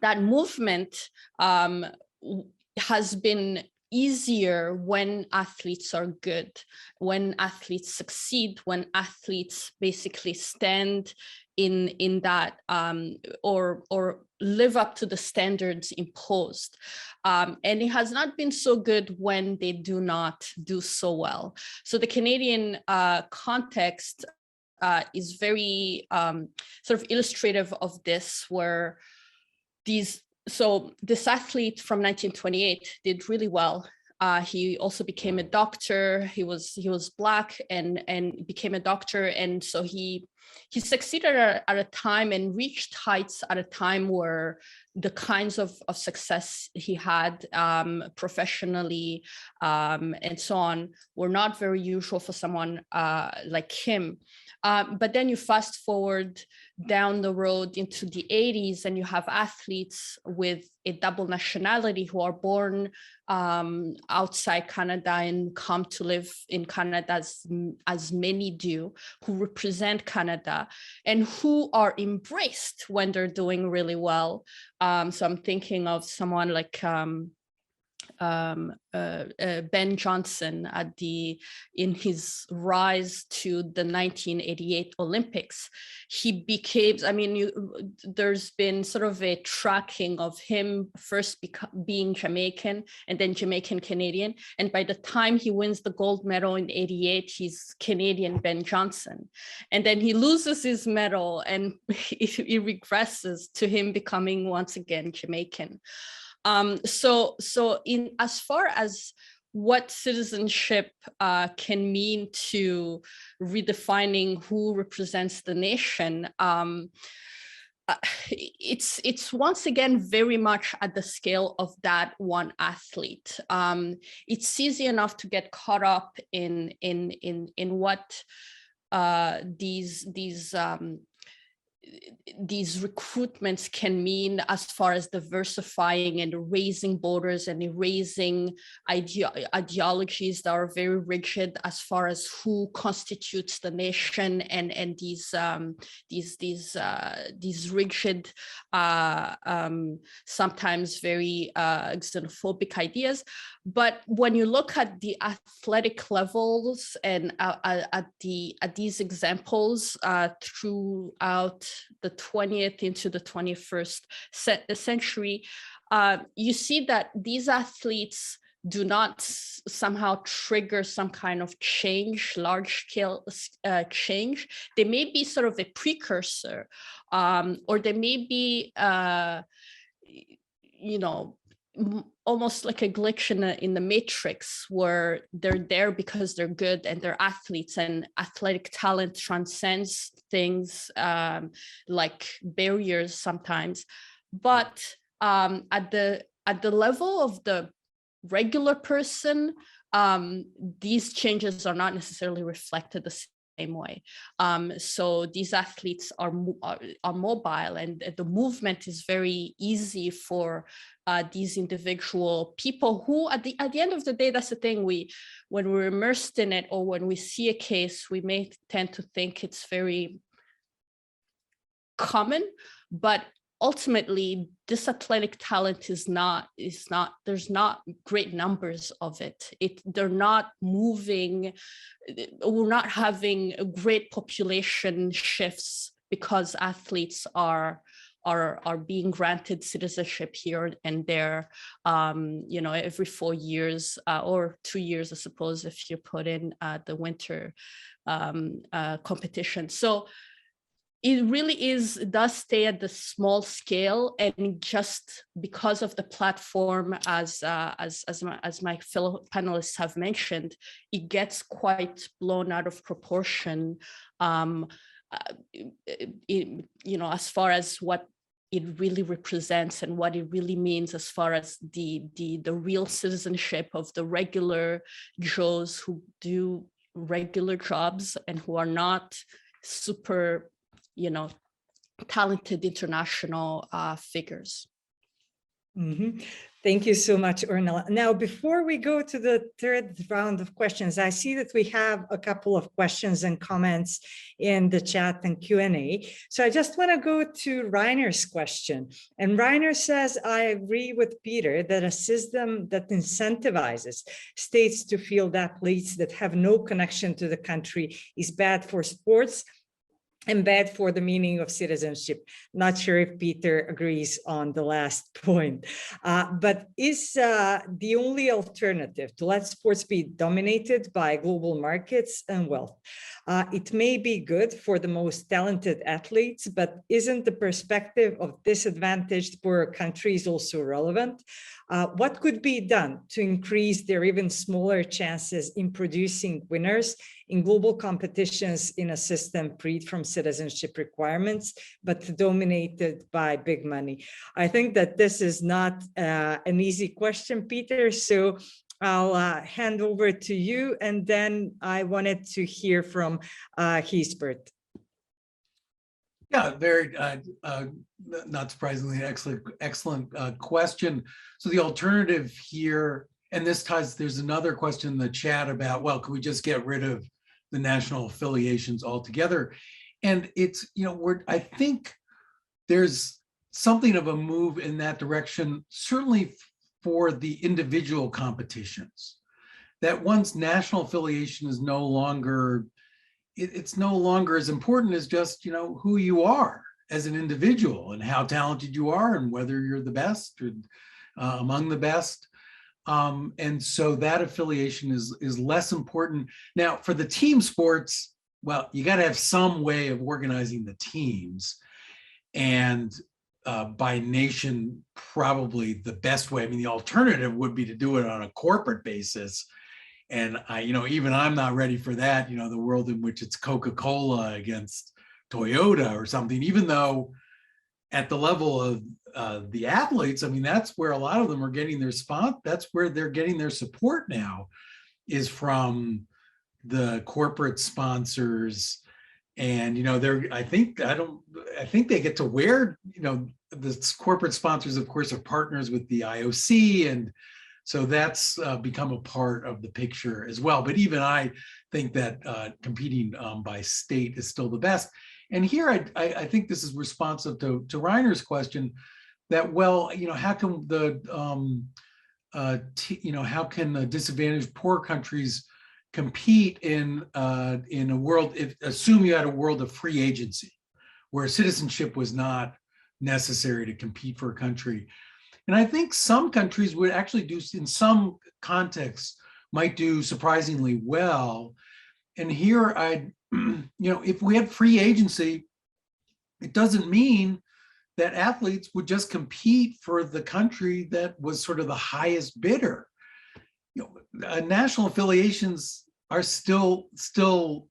that movement has been easier when athletes are good, when athletes succeed, when athletes basically stand in that or live up to the standards imposed. And it has not been so good when they do not do so well. So the Canadian context is very sort of illustrative of this, where this athlete from 1928 did really well. He also became a doctor. He was Black and became a doctor, and so he succeeded at a time and reached heights at a time where the kinds of success he had professionally and so on were not very usual for someone like him. But then you fast forward down the road into the 80s, and you have athletes with a double nationality who are born outside Canada and come to live in Canada, as many do, who represent Canada and who are embraced when they're doing really well. So I'm thinking of someone like Ben Johnson in his rise to the 1988 Olympics. He became, there's been sort of a tracking of him first being Jamaican and then Jamaican Canadian. And by the time he wins the gold medal in 88, he's Canadian Ben Johnson. And then he loses his medal and he regresses to him becoming once again Jamaican. So in as far as what citizenship can mean to redefining who represents the nation, it's once again very much at the scale of that one athlete. It's easy enough to get caught up in what these recruitments can mean as far as diversifying and erasing borders and erasing ideologies that are very rigid as far as who constitutes the nation, and these rigid, sometimes very xenophobic ideas. But when you look at the athletic levels and at these examples throughout the 20th into the 21st century, you see that these athletes do not somehow trigger some kind of change, large-scale change. They may be sort of a precursor, or they may be, almost like a glitch in the matrix, where they're there because they're good and they're athletes, and athletic talent transcends things like barriers sometimes. But at the level of the regular person, these changes are not necessarily reflected the same way. So these athletes are mobile, and the movement is very easy for these individual people who, at the end of the day, that's the thing, when we're immersed in it, or when we see a case, we may tend to think it's very common, but ultimately this athletic talent is not, there's not great numbers of it. They're not moving, we're not having great population shifts because athletes are being granted citizenship here and there, every 4 years, or 2 years, I suppose, if you put in the winter competition. So it really does stay at the small scale, and just because of the platform, as my fellow panelists have mentioned, it gets quite blown out of proportion. As far as what it really represents and what it really means as far as the real citizenship of the regular Joes who do regular jobs and who are not super talented international figures. Mm-hmm. Thank you so much, Ornella. Now, before we go to the third round of questions, I see that we have a couple of questions and comments in the chat and Q&A. So I just want to go to Reiner's question. And Reiner says, I agree with Peter that a system that incentivizes states to field athletes that have no connection to the country is bad for sports and bad for the meaning of citizenship. Not sure if Peter agrees on the last point, but is the only alternative to let sports be dominated by global markets and wealth. It may be good for the most talented athletes, but isn't the perspective of disadvantaged poorer countries also relevant? What could be done to increase their even smaller chances in producing winners in global competitions in a system freed from citizenship requirements, but dominated by big money? I think that this is not an easy question, Peter, so I'll hand over to you, and then I wanted to hear from Giesbert. Yeah, very, not surprisingly, excellent question. So the alternative here, and this ties, there's another question in the chat about, well, can we just get rid of the national affiliations altogether? And it's, I think there's something of a move in that direction, certainly for the individual competitions, that once national affiliation is no longer, it's no longer as important as just, who you are as an individual and how talented you are and whether you're the best or among the best. And so that affiliation is less important. Now, for the team sports, well, you got to have some way of organizing the teams. And by nation, probably the best way. I mean, the alternative would be to do it on a corporate basis. And even I'm not ready for that, the world in which it's Coca-Cola against Toyota or something, even though at the level of the athletes, I mean, that's where a lot of them are getting their that's where they're getting their support now, is from the corporate sponsors. And, I think they get to wear, the corporate sponsors, of course, are partners with the IOC. And so that's become a part of the picture as well. But even I think that competing by state is still the best. And here, I think this is responsive to Reiner's question that, well, how can how can the disadvantaged poor countries compete in a world, assume you had a world of free agency where citizenship was not necessary to compete for a country. And I think some countries would actually do, in some contexts, might do surprisingly well. And here, if we had free agency, it doesn't mean that athletes would just compete for the country that was sort of the highest bidder. National affiliations are still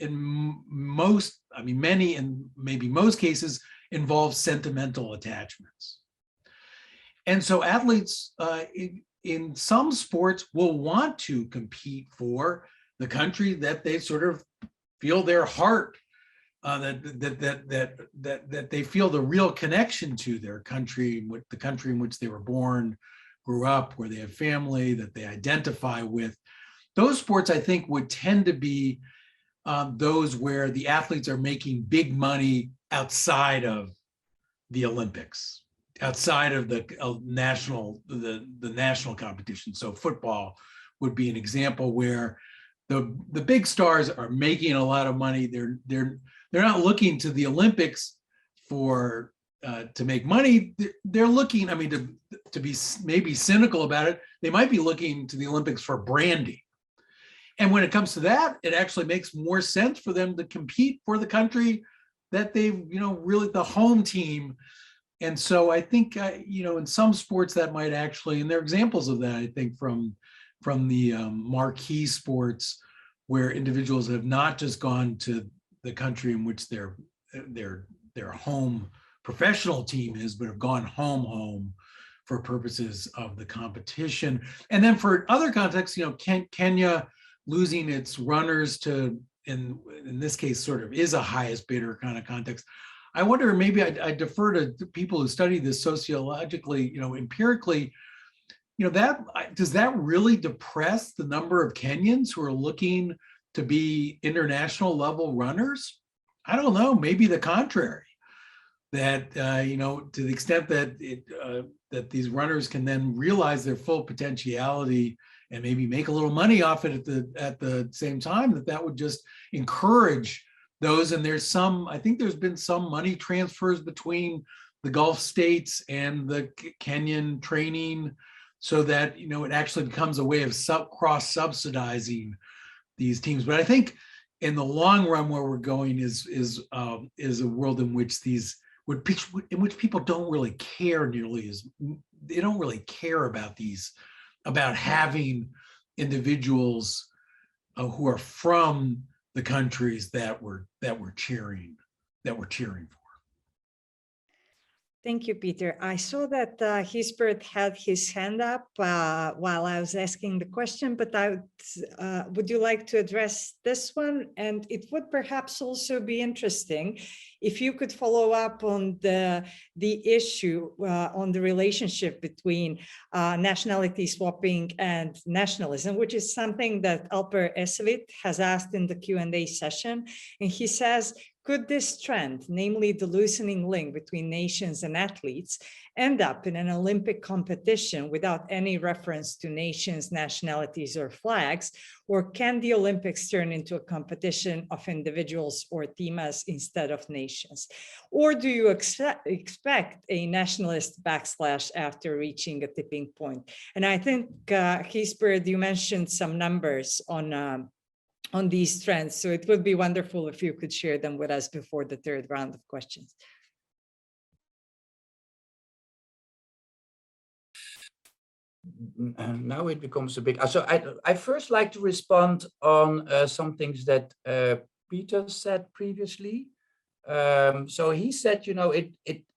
in most, many and maybe most cases, involve sentimental attachments. And so athletes in some sports will want to compete for the country that they sort of feel their heart, that they feel the real connection to their country, the country in which they were born, grew up, where they have family, that they identify with. Those sports, I think, would tend to be those where the athletes are making big money outside of the Olympics, outside of the national competition. So football would be an example where the big stars are making a lot of money. They're not looking to the Olympics for to make money. They're looking, to be maybe cynical about it, they might be looking to the Olympics for branding. And when it comes to that, it actually makes more sense for them to compete for the country that they've, really the home team. And so I think, in some sports that might actually, and there are examples of that, I think, from the marquee sports where individuals have not just gone to the country in which their home professional team is, but have gone home for purposes of the competition. And then for other contexts, Kenya losing its runners to, in this case, sort of is a highest bidder kind of context. I wonder, maybe I defer to people who study this sociologically, empirically, does that really depress the number of Kenyans who are looking to be international level runners? I don't know, maybe the contrary, that, to the extent that that these runners can then realize their full potentiality and maybe make a little money off it at the same time, that would just encourage those, and there's some, I think there's been some money transfers between the Gulf states and the Kenyan training, so that, you know, it actually becomes a way of cross subsidizing these teams. But I think in the long run, where we're going is a world in which people don't really care nearly as, they don't really care about about having individuals who are from the countries that we're cheering for. Thank you, Peter. I saw that Gisbert had his hand up while I was asking the question, but would you like to address this one? And it would perhaps also be interesting if you could follow up on the issue on the relationship between nationality swapping and nationalism, which is something that Alper Esevit has asked in the Q&A session. And he says, could this trend, namely the loosening link between nations and athletes, end up in an Olympic competition without any reference to nations, nationalities, or flags? Or can the Olympics turn into a competition of individuals or teams instead of nations? Or do you expect a nationalist backslash after reaching a tipping point? And I think, Gisbert, you mentioned some numbers on these trends. So it would be wonderful if you could share them with us before the third round of questions. Now it becomes a bit, so I first like to respond on some things that Peter said previously. So he said, you know,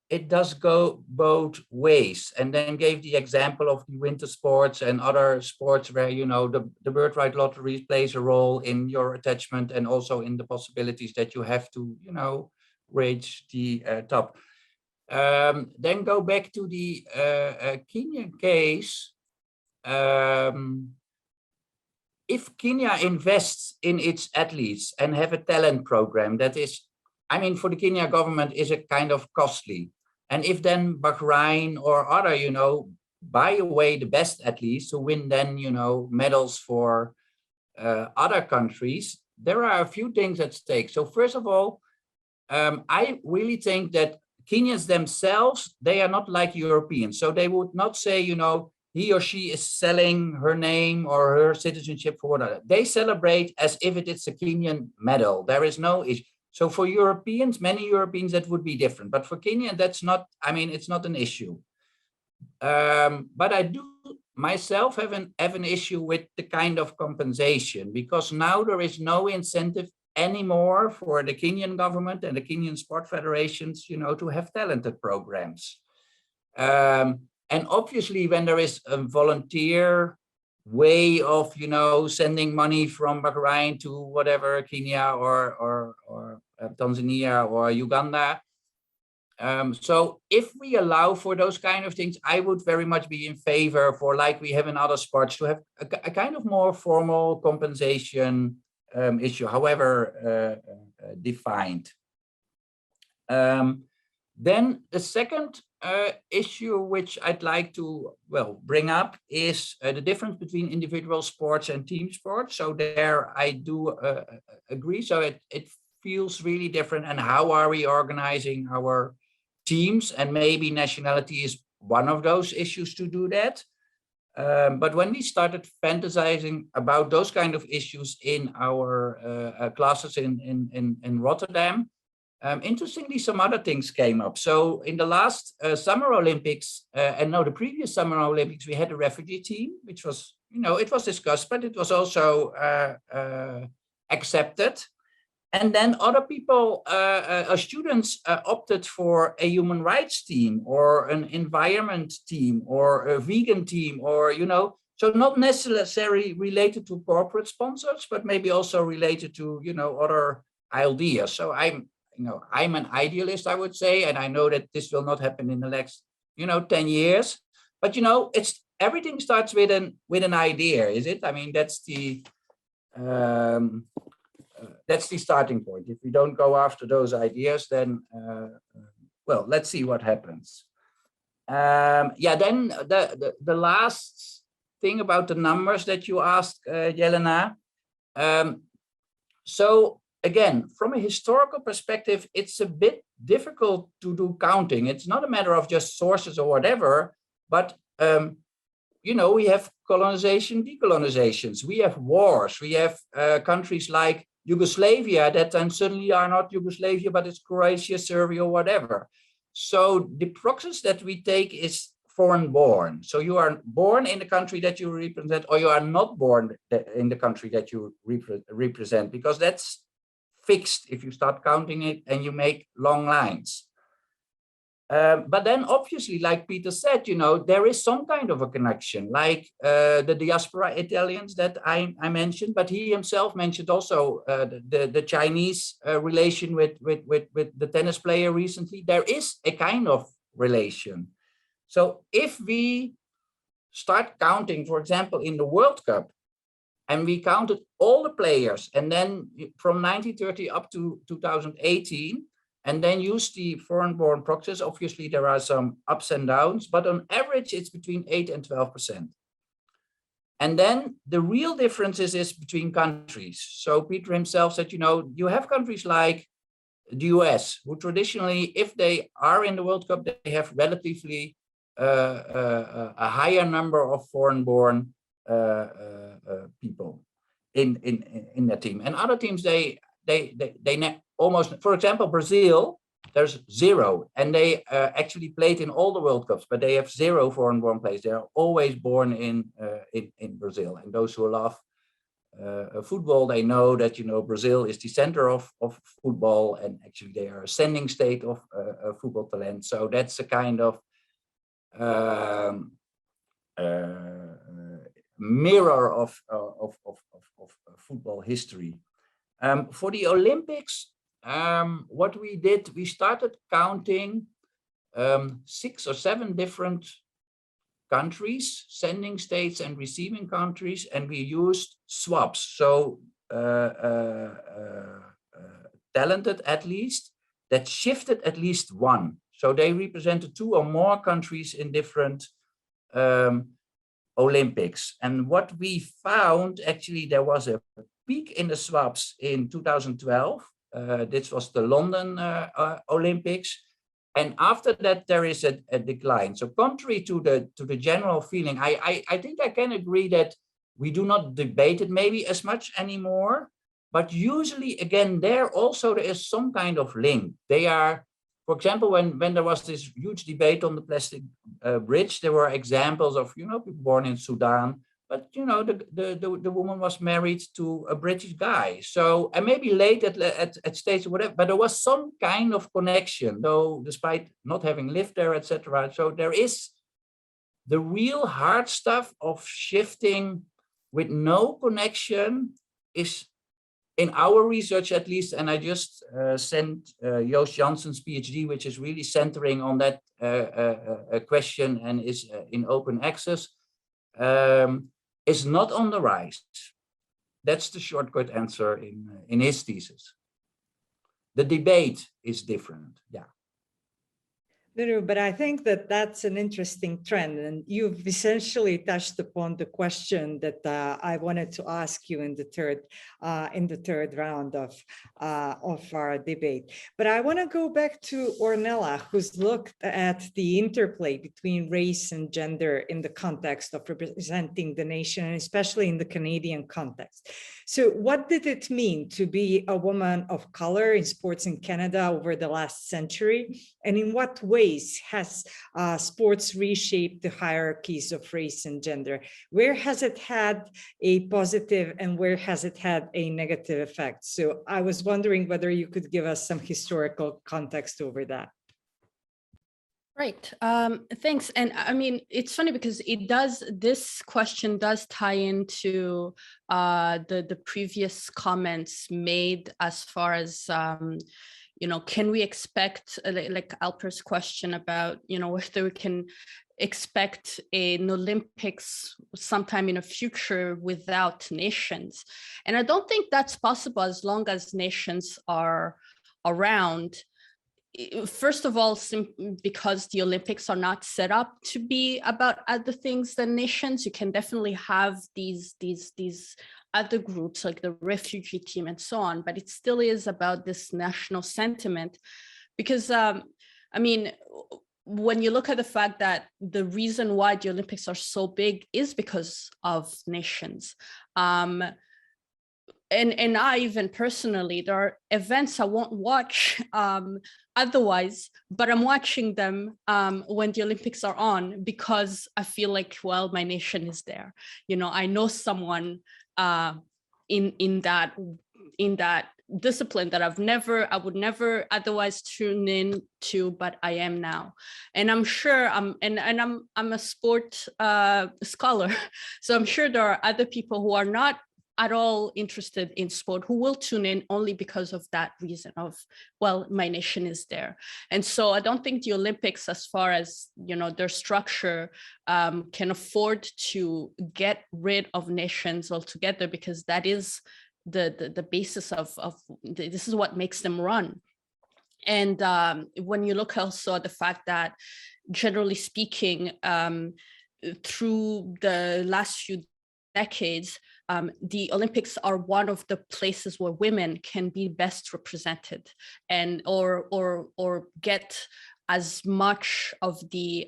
it does go both ways, and then gave the example of the winter sports and other sports where, you know, the birthright lottery plays a role in your attachment and also in the possibilities that you have to, you know, reach the top. Then go back to the Kenyan case. If Kenya invests in its athletes and have a talent program that is, I mean, for the Kenya government is a kind of costly. And if then Bahrain or other, you know, buy away the best athletes to win then, you know, medals for other countries, there are a few things at stake. So first of all, I really think that Kenyans themselves, they are not like Europeans. So they would not say, you know, he or she is selling her name or her citizenship for whatever. They celebrate as if it is a Kenyan medal. There is no issue. So for Europeans, many Europeans, that would be different. But for Kenya, that's not, I mean, it's not an issue. But I do myself have an issue with the kind of compensation, because now there is no incentive anymore for the Kenyan government and the Kenyan sport federations, you know, to have talented programs. And obviously, when there is a volunteer way of, you know, sending money from Bahrain to whatever, Kenya or Tanzania or Uganda. So if we allow for those kind of things, I would very much be in favor for, like we have in other sports, to have a kind of more formal compensation issue, however defined. Then the second issue which I'd like to, well, bring up is the difference between individual sports and team sports. So there I do agree. So it feels really different. And how are we organizing our teams? And maybe nationality is one of those issues to do that. But when we started fantasizing about those kind of issues in our classes in Rotterdam, interestingly, some other things came up. So in the last Summer Olympics, and no, the previous Summer Olympics, we had a refugee team, which was, you know, it was discussed, but it was also accepted. And then other people, students opted for a human rights team or an environment team or a vegan team, or, you know, so not necessarily related to corporate sponsors, but maybe also related to, you know, other ideas. So I'm an idealist, I would say, and I know that this will not happen in the next, 10 years. But, everything starts with an idea, is it? I mean, that's the starting point. If we don't go after those ideas, then, well, let's see what happens. Then the last thing about the numbers that you asked, Jelena. So again, from a historical perspective, it's a bit difficult to do counting. It's not a matter of just sources or whatever, but we have colonization, decolonizations, we have wars, we have countries like Yugoslavia that then suddenly are not Yugoslavia, but it's Croatia, Serbia, or whatever. So the process that we take is foreign born. So you are born in the country that you represent, or you are not born in the country that you represent, because that's fixed if you start counting it and you make long lines. But then obviously, like Peter said, there is some kind of a connection, like the diaspora Italians that I mentioned, but he himself mentioned also the Chinese relation with the tennis player recently. There is a kind of relation. So if we start counting, for example, in the World Cup, and we counted all the players, and then from 1930 up to 2018, and then use the foreign-born proxies, obviously there are some ups and downs, but on average, it's between 8 and 12%. And then the real differences is between countries. So Peter himself said, you have countries like the US, who traditionally, if they are in the World Cup, they have relatively a higher number of foreign-born people in their team. And other teams, they almost, for example, Brazil, there's 0, and they actually played in all the World Cups, but they have 0 foreign-born players. They are always born in Brazil. And those who love football, they know that Brazil is the center of football, and actually they are a sending state of football talent. So that's a kind of mirror of football history. For the Olympics, what we did, we started counting 6 or 7 different countries, sending states and receiving countries, and we used swaps. So talented athletes that shifted at least one. So they represented 2 or more countries in different Olympics. And what we found, actually, there was a peak in the swaps in 2012. This was the London Olympics. And after that, there is a decline. So contrary to the general feeling, I think I can agree that we do not debate it maybe as much anymore. But usually, again, there is some kind of link. They are, for example, when there was this huge debate on the plastic bridge, there were examples of, people born in Sudan, but, the woman was married to a British guy. So, and maybe late at stage or whatever, but there was some kind of connection, though, despite not having lived there, etc. So there is the real hard stuff of shifting with no connection is, in our research at least, and I just sent Joost Janssen's PhD, which is really centering on that question and is in open access, is not on the rise. That's the shortcut answer in his thesis. The debate is different, yeah. No, but I think that that's an interesting trend, and you've essentially touched upon the question that I wanted to ask you in the third round of our debate. But I want to go back to Ornella, who's looked at the interplay between race and gender in the context of representing the nation, and especially in the Canadian context. So, what did it mean to be a woman of color in sports in Canada over the last century, and in what ways has sports reshaped the hierarchies of race and gender? Where has it had a positive and where has it had a negative effect? So I was wondering whether you could give us some historical context over that. Right. Thanks. And I mean, it's funny because this question does tie into the previous comments made as far as can we expect, like Alper's question about, whether we can expect an Olympics sometime in the future without nations. And I don't think that's possible as long as nations are around. first of all, because the Olympics are not set up to be about other things than nations, you can definitely have these other groups like the refugee team and so on, but it still is about this national sentiment. Because I mean, when you look at the fact that the reason why the Olympics are so big is because of nations. And I even personally, there are events I won't watch otherwise, but I'm watching them when the Olympics are on, because I feel like, well, my nation is there. You know, I know someone in that discipline that I would never otherwise tune in to, but I am now. And I'm sure I'm a sport scholar, so I'm sure there are other people who are not at all interested in sport who will tune in only because of that reason of, well, my nation is there. And so I don't think the Olympics, as far as, you know, their structure, can afford to get rid of nations altogether, because that is the basis of this is what makes them run. And when you look also at the fact that, generally speaking, through the last few decades, the Olympics are one of the places where women can be best represented, and or get as much of the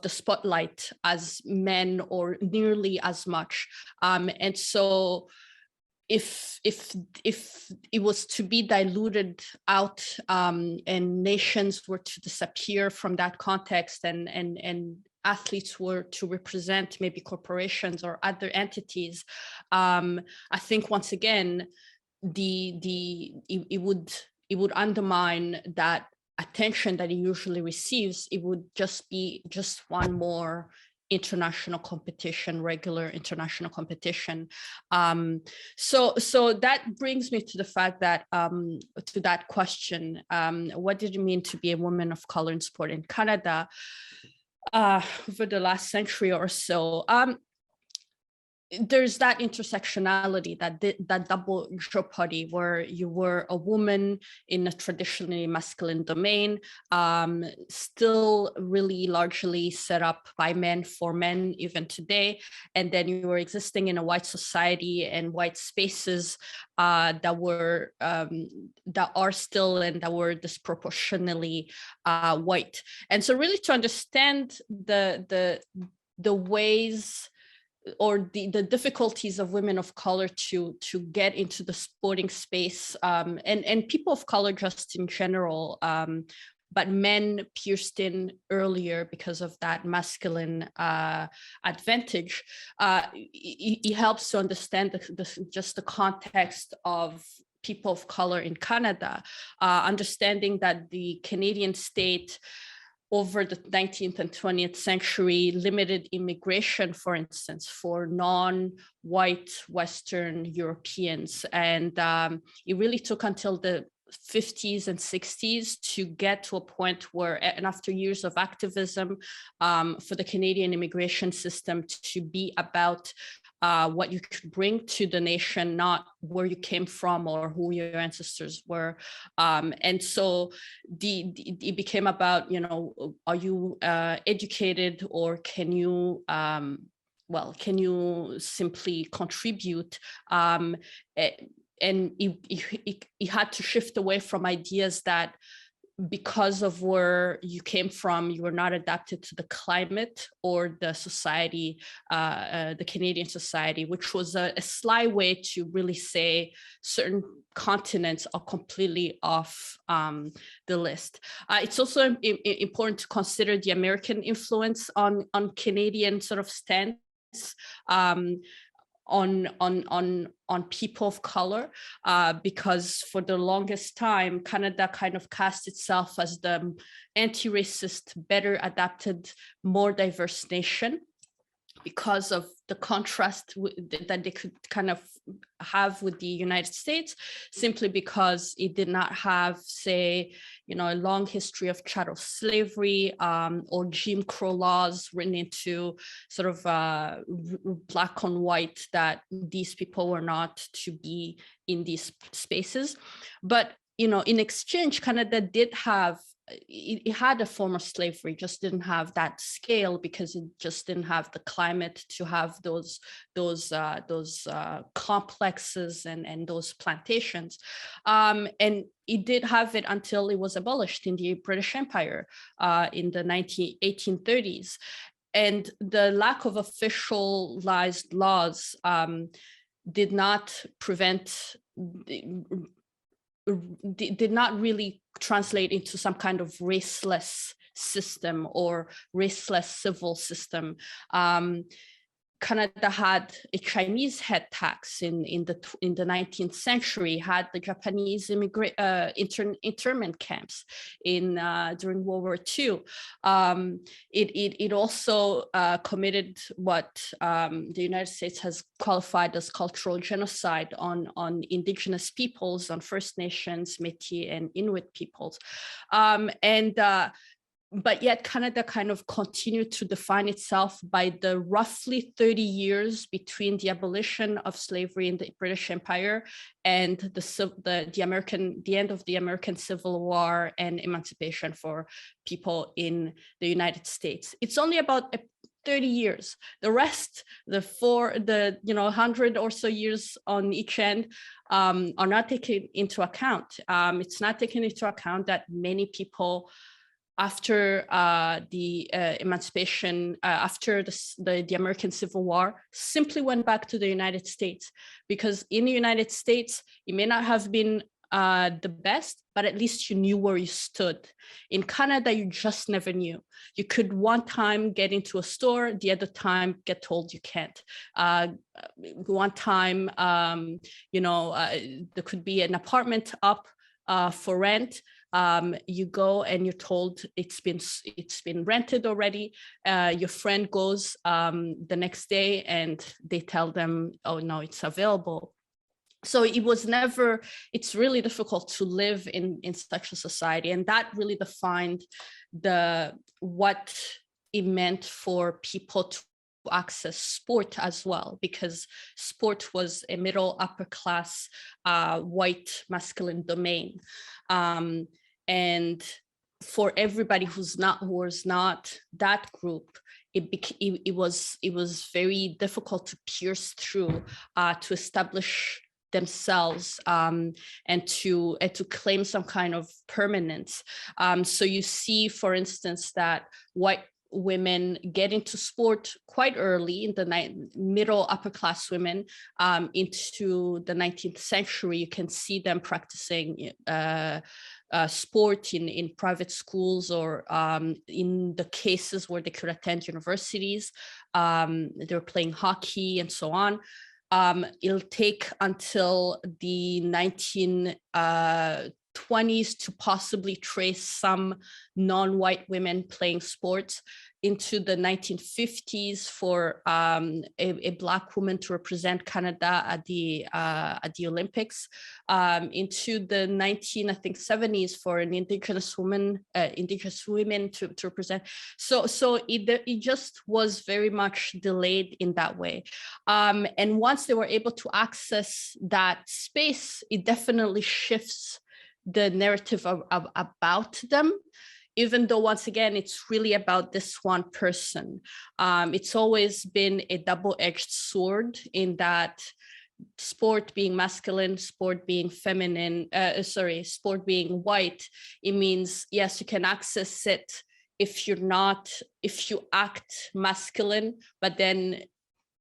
spotlight as men, or nearly as much. And so if it was to be diluted out, and nations were to disappear from that context, and athletes were to represent maybe corporations or other entities, I think once again it would undermine that attention that it usually receives. It would just be one more international competition, regular international competition. So that brings me to the fact that, to that question, what did it mean to be a woman of color in sport in Canada over the last century or so? There's that intersectionality, that double jeopardy, where you were a woman in a traditionally masculine domain, still really largely set up by men for men even today, and then you were existing in a white society and white spaces that are still, and that were disproportionately white. And so really to understand the ways, or the difficulties of women of color to get into the sporting space, and people of color just in general, but men pierced in earlier because of that masculine advantage. It helps to understand just the context of people of color in Canada, understanding that the Canadian state over the 19th and 20th century limited immigration, for instance, for non-white Western Europeans. And it really took until the 50s and 60s to get to a point where, and after years of activism, for the Canadian immigration system to be about what you could bring to the nation, not where you came from or who your ancestors were. And so it became about, you know, are you educated, or can you can you simply contribute? And it had to shift away from ideas that because of where you came from, you were not adapted to the climate or the society, the Canadian society, which was a sly way to really say certain continents are completely off the list. It's also important to consider the American influence on Canadian sort of stance on people of color, because for the longest time, Canada kind of cast itself as the anti-racist, better adapted, more diverse nation, because of the contrast that they could kind of have with the United States, simply because it did not have, say, you know, a long history of chattel slavery, or Jim Crow laws written into sort of black on white that these people were not to be in these spaces. But in exchange, Canada did have, it had a form of slavery, just didn't have that scale because it just didn't have the climate to have those complexes and those plantations. And it did have it until it was abolished in the British Empire in the 1830s. And the lack of officialized laws did not really translate into some kind of raceless system or raceless civil system. Canada had a Chinese head tax in the 19th century, had the Japanese internment camps during World War II. It also committed what the United States has qualified as cultural genocide on Indigenous peoples, on First Nations, Métis, and Inuit peoples. But yet Canada kind of continued to define itself by the roughly 30 years between the abolition of slavery in the British Empire and the end of the American Civil War and emancipation for people in the United States. It's only about 30 years. The rest, the 100 or so years on each end are not taken into account. It's not taken into account that many people after the emancipation, after the American Civil War, simply went back to the United States, because in the United States, it may not have been the best, but at least you knew where you stood. In Canada, you just never knew. You could one time get into a store, the other time get told you can't. One time, there could be an apartment up for rent. You go and you're told it's been rented already. Your friend goes the next day and they tell them, oh no, it's available. So it's really difficult to live in such a society. And that really defined what it meant for people to access sport as well, because sport was a middle upper class white masculine domain. And for everybody who was not that group, it was very difficult to pierce through to establish themselves and to claim some kind of permanence. So you see, for instance, that white women get into sport quite early in the middle upper class women into the 19th century. You can see them practicing sport in private schools, or in the cases where they could attend universities, they were playing hockey and so on. It'll take until the 1920s to possibly trace some non-white women playing sports, into the 1950s for a Black woman to represent Canada at the Olympics, into the 70s for an Indigenous women to represent. So it just was very much delayed in that way. And once they were able to access that space, it definitely shifts the narrative about them, even though, once again, it's really about this one person. It's always been a double-edged sword, in that sport being masculine, sport being feminine, sport being white, it means, yes, you can access it if you act masculine, but then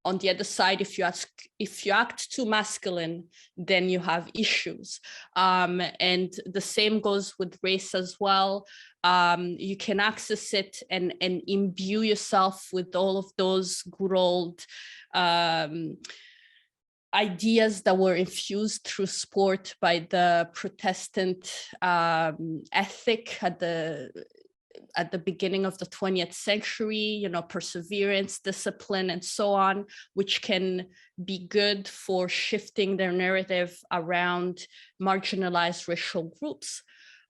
on the other side, if you act too masculine, then you have issues. And the same goes with race as well. You can access it and imbue yourself with all of those good old ideas that were infused through sport by the Protestant ethic at the beginning of the 20th century, perseverance, discipline, and so on, which can be good for shifting their narrative around marginalized racial groups.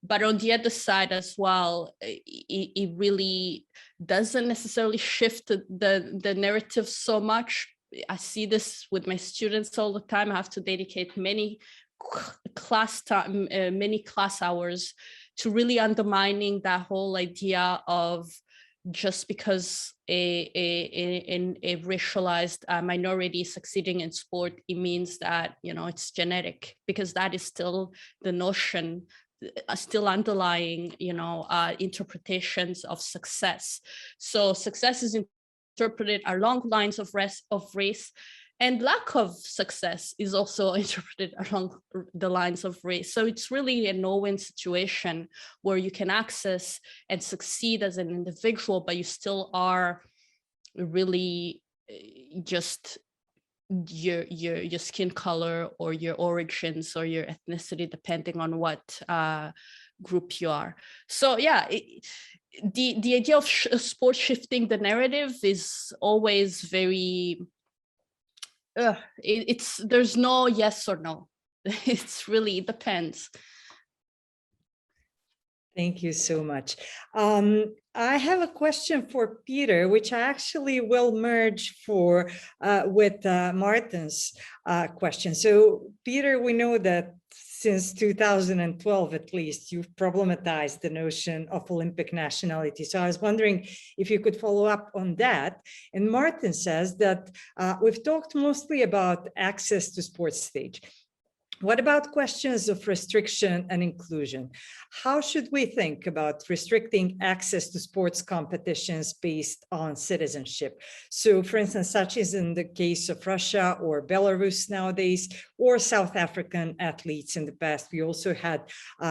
But on the other side as well, it really doesn't necessarily shift the narrative so much. I see this with my students all the time. I have to dedicate many class time, many class hours, to really undermining that whole idea of just because a racialized minority is succeeding in sport, it means that, you know, it's genetic, because that is still the notion, still underlying, you know, interpretations of success. So success is interpreted along lines of race, and lack of success is also interpreted along the lines of race. So it's really a no-win situation where you can access and succeed as an individual, but you still are really just your skin color or your origins or your ethnicity, depending on what group you are. So yeah, the idea of sports shifting the narrative is always very there's no yes or no. It's really, it depends. Thank you so much. I have a question for Peter, which I actually will merge with Martin's question. So Peter, we know that since 2012, at least, you've problematized the notion of Olympic nationality. So I was wondering if you could follow up on that. And Martin says that we've talked mostly about access to sports stage. What about questions of restriction and inclusion? How should we think about restricting access to sports competitions based on citizenship? So for instance, such as in the case of Russia or Belarus nowadays, or South African athletes in the past. We also had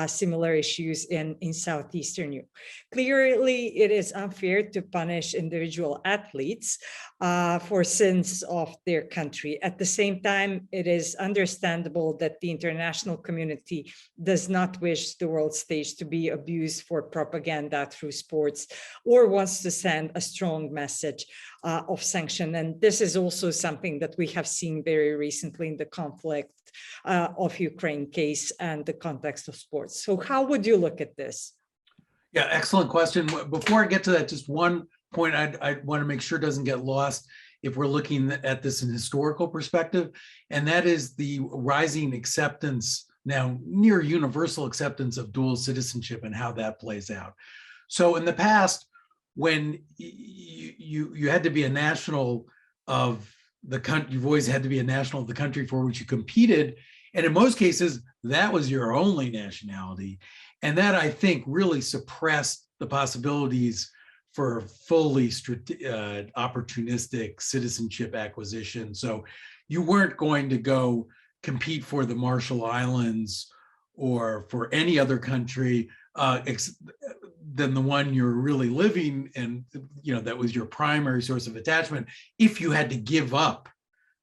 similar issues in Southeastern Europe. Clearly, it is unfair to punish individual athletes for sins of their country. At the same time, it is understandable that the international community does not wish the world stage to be abused for propaganda through sports, or wants to send a strong message of sanction. And this is also something that we have seen very recently in the conflict of Ukraine case and the context of sports. So how would you look at this? Yeah, excellent question. Before I get to that, just one point I want to make sure doesn't get lost if we're looking at this in historical perspective, and that is the rising acceptance, now near universal acceptance, of dual citizenship and how that plays out. So in the past, when you had to be a national of the country, you've always had to be a national of the country for which you competed, and in most cases, that was your only nationality. And that, I think, really suppressed the possibilities for fully opportunistic citizenship acquisition. So you weren't going to go compete for the Marshall Islands or for any other country than the one you're really living in, that was your primary source of attachment, if you had to give up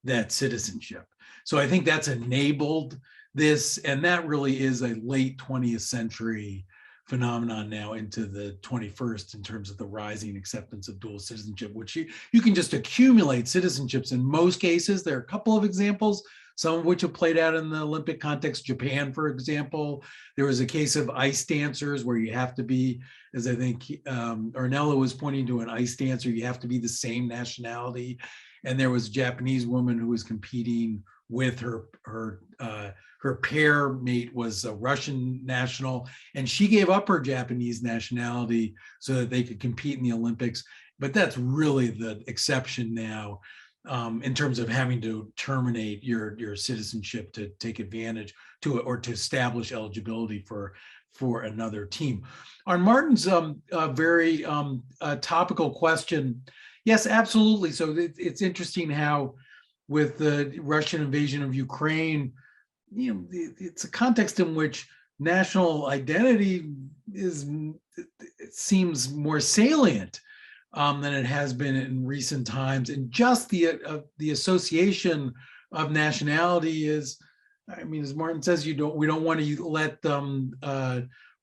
that citizenship. So I think that's enabled this, and that really is a late 20th century phenomenon now into the 21st in terms of the rising acceptance of dual citizenship, which you can just accumulate citizenships in most cases. There are a couple of examples, some of which have played out in the Olympic context. Japan, for example, there was a case of ice dancers where you have to be, as I think Ornella was pointing to, an ice dancer, you have to be the same nationality. And there was a Japanese woman who was competing with her pair mate was a Russian national, and she gave up her Japanese nationality so that they could compete in the Olympics. But that's really the exception now in terms of having to terminate your citizenship to take advantage to it or to establish eligibility for another team. On Martin's very topical question, yes, absolutely. So it's interesting how with the Russian invasion of Ukraine, it's a context in which national identity it seems more salient than it has been in recent times. And just the association of nationality is, I mean, as Martin says, we don't want to let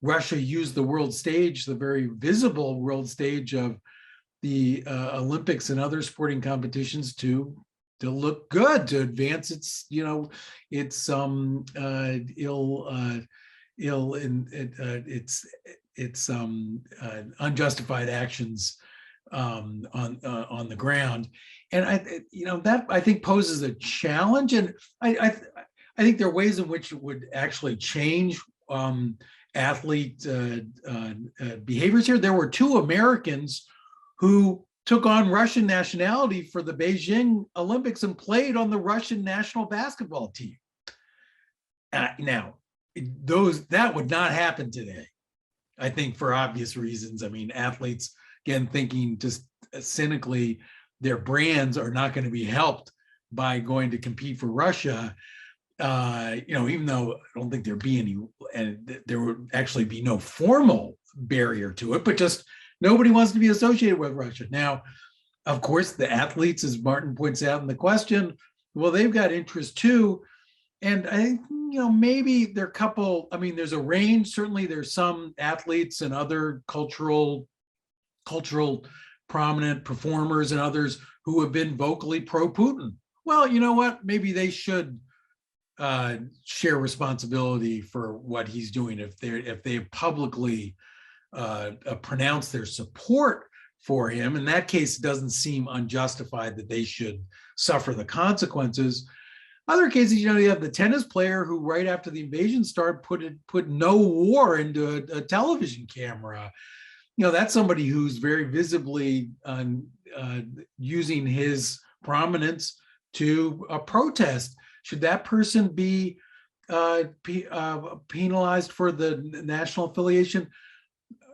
Russia use the world stage, the very visible world stage of the Olympics and other sporting competitions to look good, to advance its unjustified actions on the ground. And that I think poses a challenge. And I think there are ways in which it would actually change athlete behaviors here. There were 2 Americans who took on Russian nationality for the Beijing Olympics and played on the Russian national basketball team. Now, that would not happen today, I think, for obvious reasons. I mean, athletes, again, thinking just cynically, their brands are not going to be helped by going to compete for Russia. Even though I don't think there'd be any, and there would actually be no formal barrier to it, but just nobody wants to be associated with Russia. Now, of course, the athletes, as Martin points out in the question, well, they've got interest too. And I think, maybe there are a couple, there's a range. Certainly there's some athletes and other cultural prominent performers and others who have been vocally pro-Putin. Well, you know what? Maybe they should share responsibility for what he's doing if they publicly pronounce their support for him. In that case, it doesn't seem unjustified that they should suffer the consequences. Other cases, you have the tennis player who, right after the invasion started, put no war into a television camera. That's somebody who's very visibly using his prominence to protest. Should that person be penalized for the national affiliation?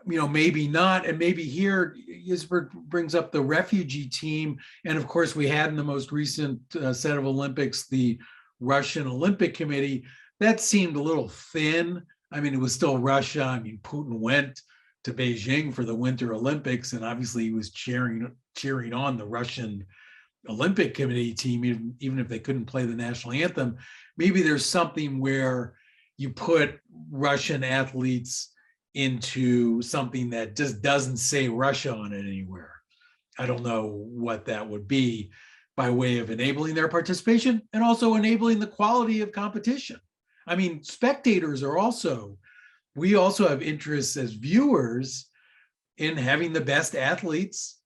Maybe not. And maybe here, Gisbert brings up the refugee team. And of course, we had in the most recent set of Olympics, the Russian Olympic Committee. That seemed a little thin. It was still Russia. Putin went to Beijing for the Winter Olympics, and obviously he was cheering on the Russian Olympic Committee team, even if they couldn't play the national anthem. Maybe there's something where you put Russian athletes into something that just doesn't say Russia on it anywhere. I don't know what that would be, by way of enabling their participation and also enabling the quality of competition. Spectators we also have interests as viewers in having the best athletes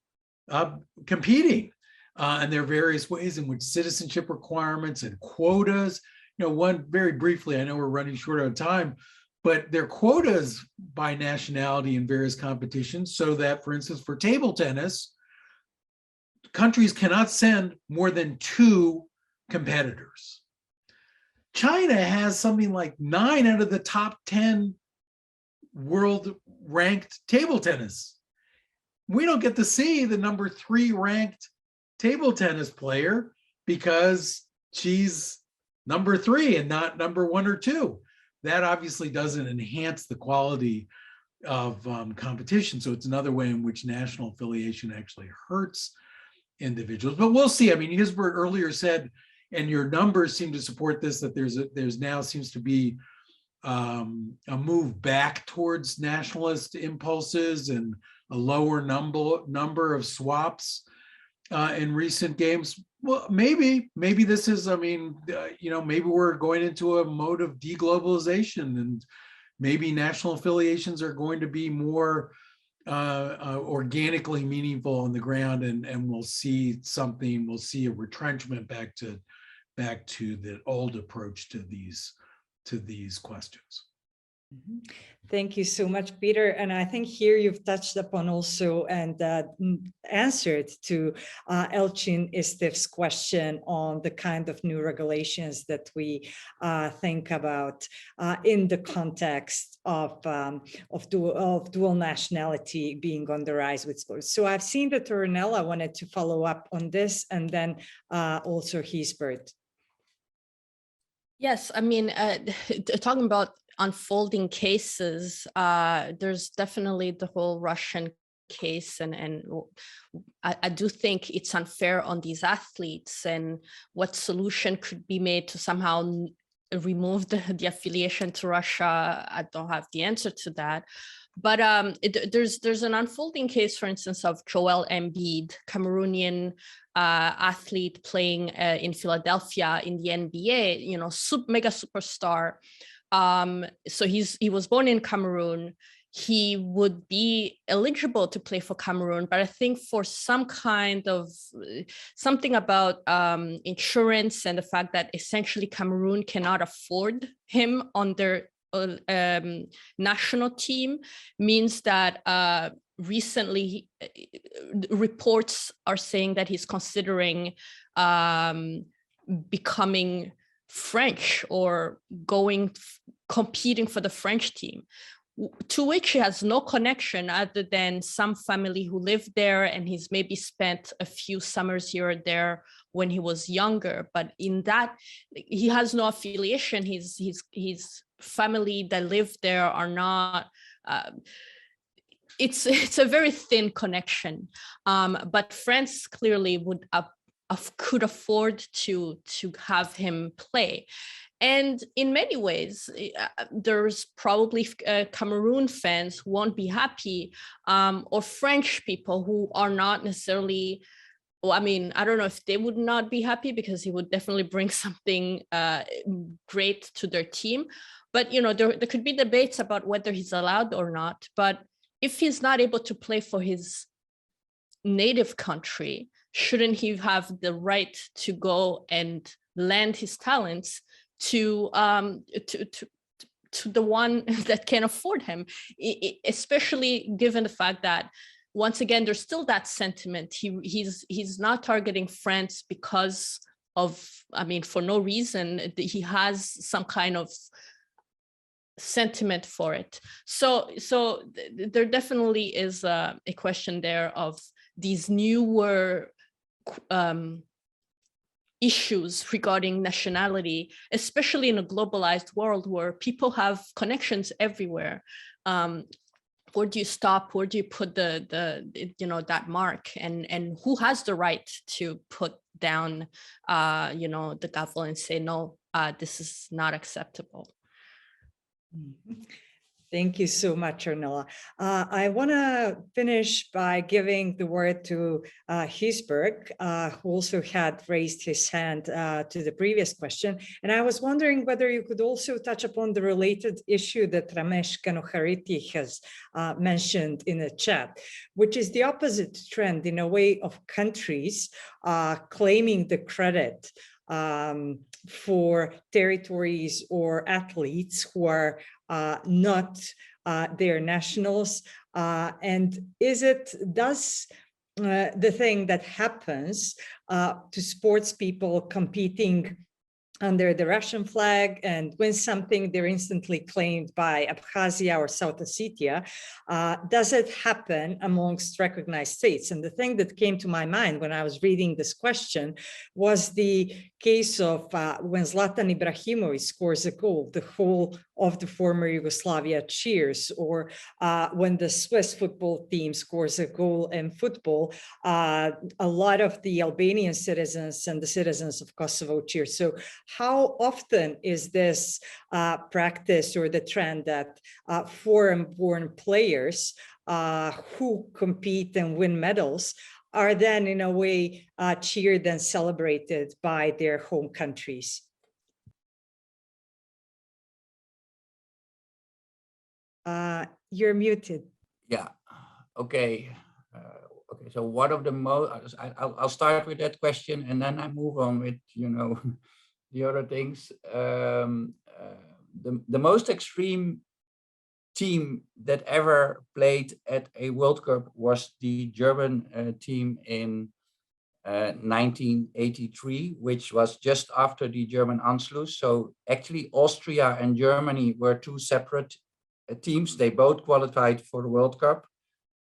competing. And there are various ways in which citizenship requirements and quotas, one very briefly, I know we're running short on time, but there are quotas by nationality in various competitions, so that, for instance, for table tennis, countries cannot send more than 2 competitors. China has something like 9 out of the top 10 world ranked table tennis. We don't get to see the number 3 ranked table tennis player because she's number 3 and not number 1 or 2. That obviously doesn't enhance the quality of competition. So it's another way in which national affiliation actually hurts individuals. But we'll see. Gisbert earlier said, and your numbers seem to support this, that there's now seems to be a move back towards nationalist impulses and a lower number of swaps in recent games. Well, maybe this is, maybe we're going into a mode of deglobalization, and maybe national affiliations are going to be more organically meaningful on the ground, and we'll see a retrenchment back to the old approach to these questions. Thank you so much, Peter. And I think here you've touched upon also and answered to Elchin Istif's question on the kind of new regulations that we think about in the context of dual nationality being on the rise with sports. So I've seen that Ornella wanted to follow up on this, and then also Gisbert. Yes, talking about unfolding cases, there's definitely the whole Russian case, and I do think it's unfair on these athletes, and what solution could be made to somehow remove the affiliation to Russia. I don't have the answer to that. But there's an unfolding case, for instance, of Joel Embiid, Cameroonian athlete playing in Philadelphia in the NBA, mega superstar. So he was born in Cameroon. he would be eligible to play for Cameroon, but I think for some kind of something about insurance and the fact that essentially Cameroon cannot afford him on their national team means that recently reports are saying that he's considering becoming French or competing for the French team, to which he has no connection other than some family who lived there, and he's maybe spent a few summers here or there when he was younger. But in that, he has no affiliation. His family that lived there are not. It's a very thin connection. But France clearly could afford to have him play. And in many ways, there's probably Cameroon fans who won't be happy, or French people who are not necessarily, well, I mean, I don't know if they would not be happy, because he would definitely bring something great to their team. But, you know, there could be debates about whether he's allowed or not. But if he's not able to play for his native country, shouldn't he have the right to go and lend his talents to the one that can afford him, especially given the fact that, once again, there's still that sentiment. He's not targeting France because of, I mean, for no reason. He has some kind of sentiment for it. So there definitely is a question there of these newer issues regarding nationality, especially in a globalized world where people have connections everywhere. Where do you stop? Where do you put that mark? And who has the right to put down, the gavel and say, no, this is not acceptable? Mm-hmm. Thank you so much, Ornella. I want to finish by giving the word to Hisberg, who also had raised his hand to the previous question. And I was wondering whether you could also touch upon the related issue that Ramesh Kanohariti has mentioned in the chat, which is the opposite trend, in a way, of countries claiming the credit for territories or athletes who are not their nationals. And does the thing that happens to sports people competing under the Russian flag and win something, they're instantly claimed by Abkhazia or South Ossetia. Does it happen amongst recognized states? And the thing that came to my mind when I was reading this question was the case of when Zlatan Ibrahimovic scores a goal, the whole of the former Yugoslavia cheers, or when the Swiss football team scores a goal in football, a lot of the Albanian citizens and the citizens of Kosovo cheer. So how often is this practice or the trend that foreign-born players who compete and win medals are then in a way cheered and celebrated by their home countries? You're muted. Yeah. Okay. Okay. So one of the most, I'll start with that question, and then I move on with, the other things. The most extreme team that ever played at a World Cup was the German team in 1983, which was just after the German Anschluss. So actually Austria and Germany were two separate teams. They both qualified for the World Cup,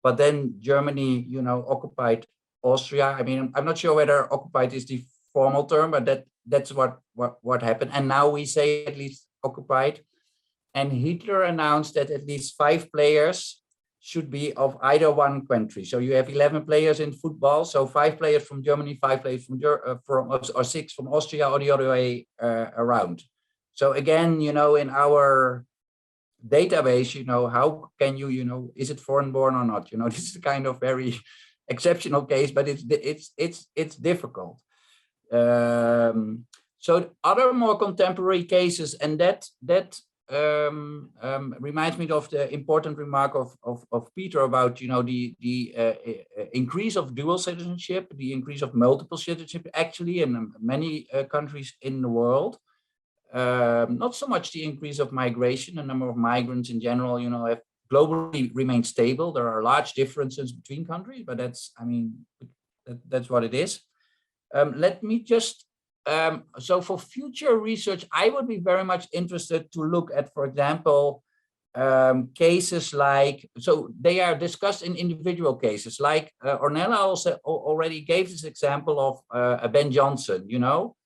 but then Germany, occupied Austria. I mean, I'm not sure whether occupied is the formal term, but that's what happened. And now we say at least occupied. And Hitler announced that at least 5 players should be of either one country. So you have 11 players in football. So 5 players from Germany, 5 players or 6 from Austria, or the other way around. So again, in our database, how can you, is it foreign born or not? This is a kind of very exceptional case, but it's difficult. So other more contemporary cases, and that reminds me of the important remark of Peter about, you know, the increase of dual citizenship, the increase of multiple citizenship, actually in many countries in the world. Not so much the increase of migration. The number of migrants in general, you know, have globally remained stable. There are large differences between countries, but that's, I mean, that's what it is. Let me just, so for future research, I would be very much interested to look at, for example, cases like, so they are discussed in individual cases, like Ornella also already gave this example of Ben Johnson, you know,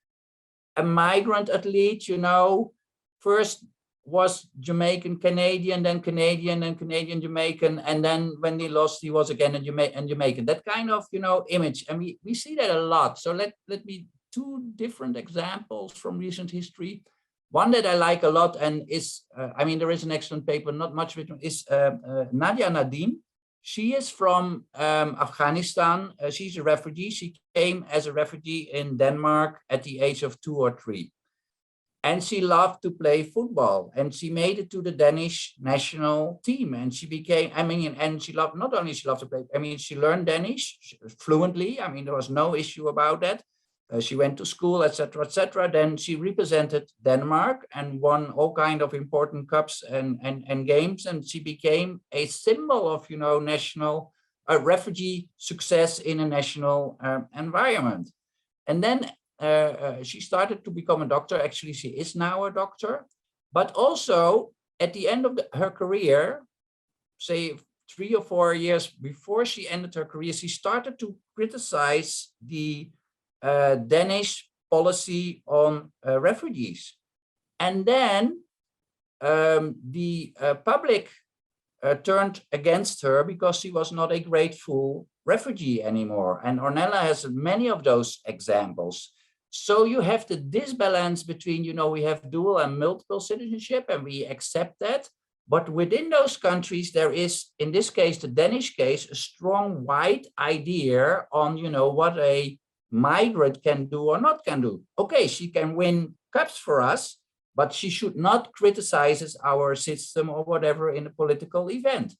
a migrant athlete, you know, first was Jamaican, Canadian, then Canadian, and Canadian, Jamaican, and then when he lost, he was again a Jamaican. That kind of, you know, image, and we see that a lot. So let me two different examples from recent history. One that I like a lot and is, I mean, there is an excellent paper, not much written, is Nadia Nadim. She is from Afghanistan. She's a refugee. She came as a refugee in Denmark at the age of 2 or 3. And she loved to play football, and she made it to the Danish national team. And she became, I mean, and she loved, not only she loved to play, I mean, she learned Danish fluently. I mean, there was no issue about that. She went to school, etc., etc. Then she represented Denmark and won all kind of important cups and games. And she became a symbol of, you know, national refugee success in a national environment. And then she started to become a doctor. Actually, she is now a doctor. But also at the end of her career, say 3 or 4 years before she ended her career, she started to criticize the Danish policy on refugees. And then the public turned against her because she was not a grateful refugee anymore. And Ornella has many of those examples. So you have the disbalance between, you know, we have dual and multiple citizenship, and we accept that. But within those countries, there is, in this case, the Danish case, a strong white idea on, you know, what a migrant can do or not can do. Okay, she can win cups for us, but she should not criticize our system or whatever in a political event.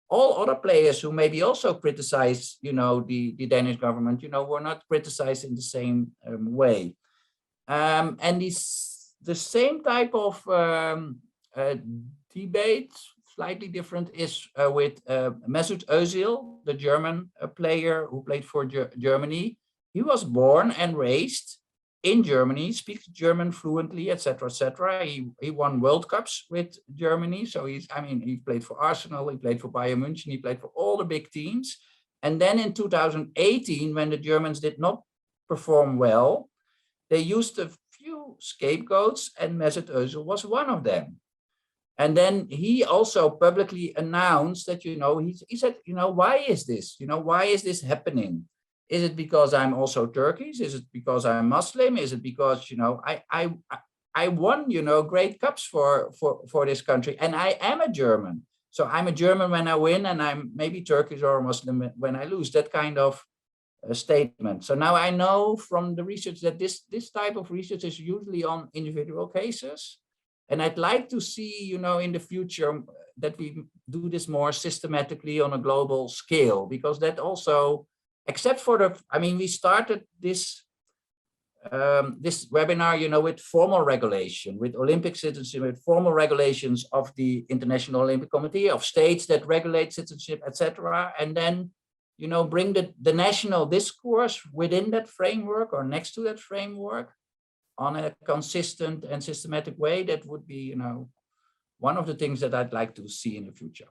All other players who maybe also criticize, you know, the Danish government, you know, were not criticized in the same way. And the same type of debate, slightly different, is with Mesut Özil, the German player who played for Germany. He was born and raised in Germany, speaks German fluently, etc., etc. He won World Cups with Germany. So he's, I mean, he played for Arsenal, he played for Bayern München, he played for all the big teams. And then in 2018, when the Germans did not perform well, they used a few scapegoats, and Mesut Özil was one of them. And then he also publicly announced that, you know, he said, you know, why is this? You know, why is this happening? Is it because I'm also Turkish? Is it because I'm Muslim? Is it because, you know, I won, you know, great cups for this country, and I am a German. So I'm a German when I win, and I'm maybe Turkish or Muslim when I lose. That kind of statement. So now I know from the research that this type of research is usually on individual cases. And I'd like to see, you know, in the future that we do this more systematically on a global scale, because that also, except for the, I mean, we started this this webinar, you know, with formal regulation, with Olympic citizenship, with formal regulations of the International Olympic Committee, of states that regulate citizenship, etc. And then, you know, bring the national discourse within that framework or next to that framework on a consistent and systematic way. That would be, you know, one of the things that I'd like to see in the future.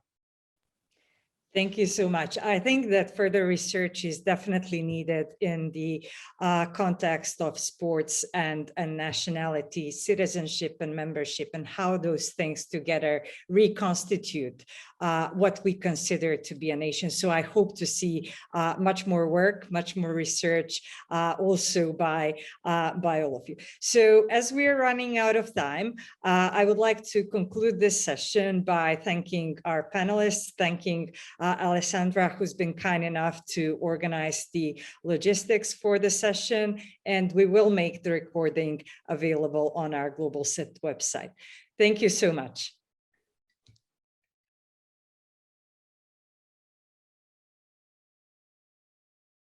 Thank you so much. I think that further research is definitely needed in the context of sports and nationality, citizenship and membership, and how those things together reconstitute what we consider to be a nation. So I hope to see much more work, much more research, also by all of you. So as we're running out of time, I would like to conclude this session by thanking our panelists, thanking Alessandra, who's been kind enough to organize the logistics for the session, and we will make the recording available on our Global Cit website. Thank you so much.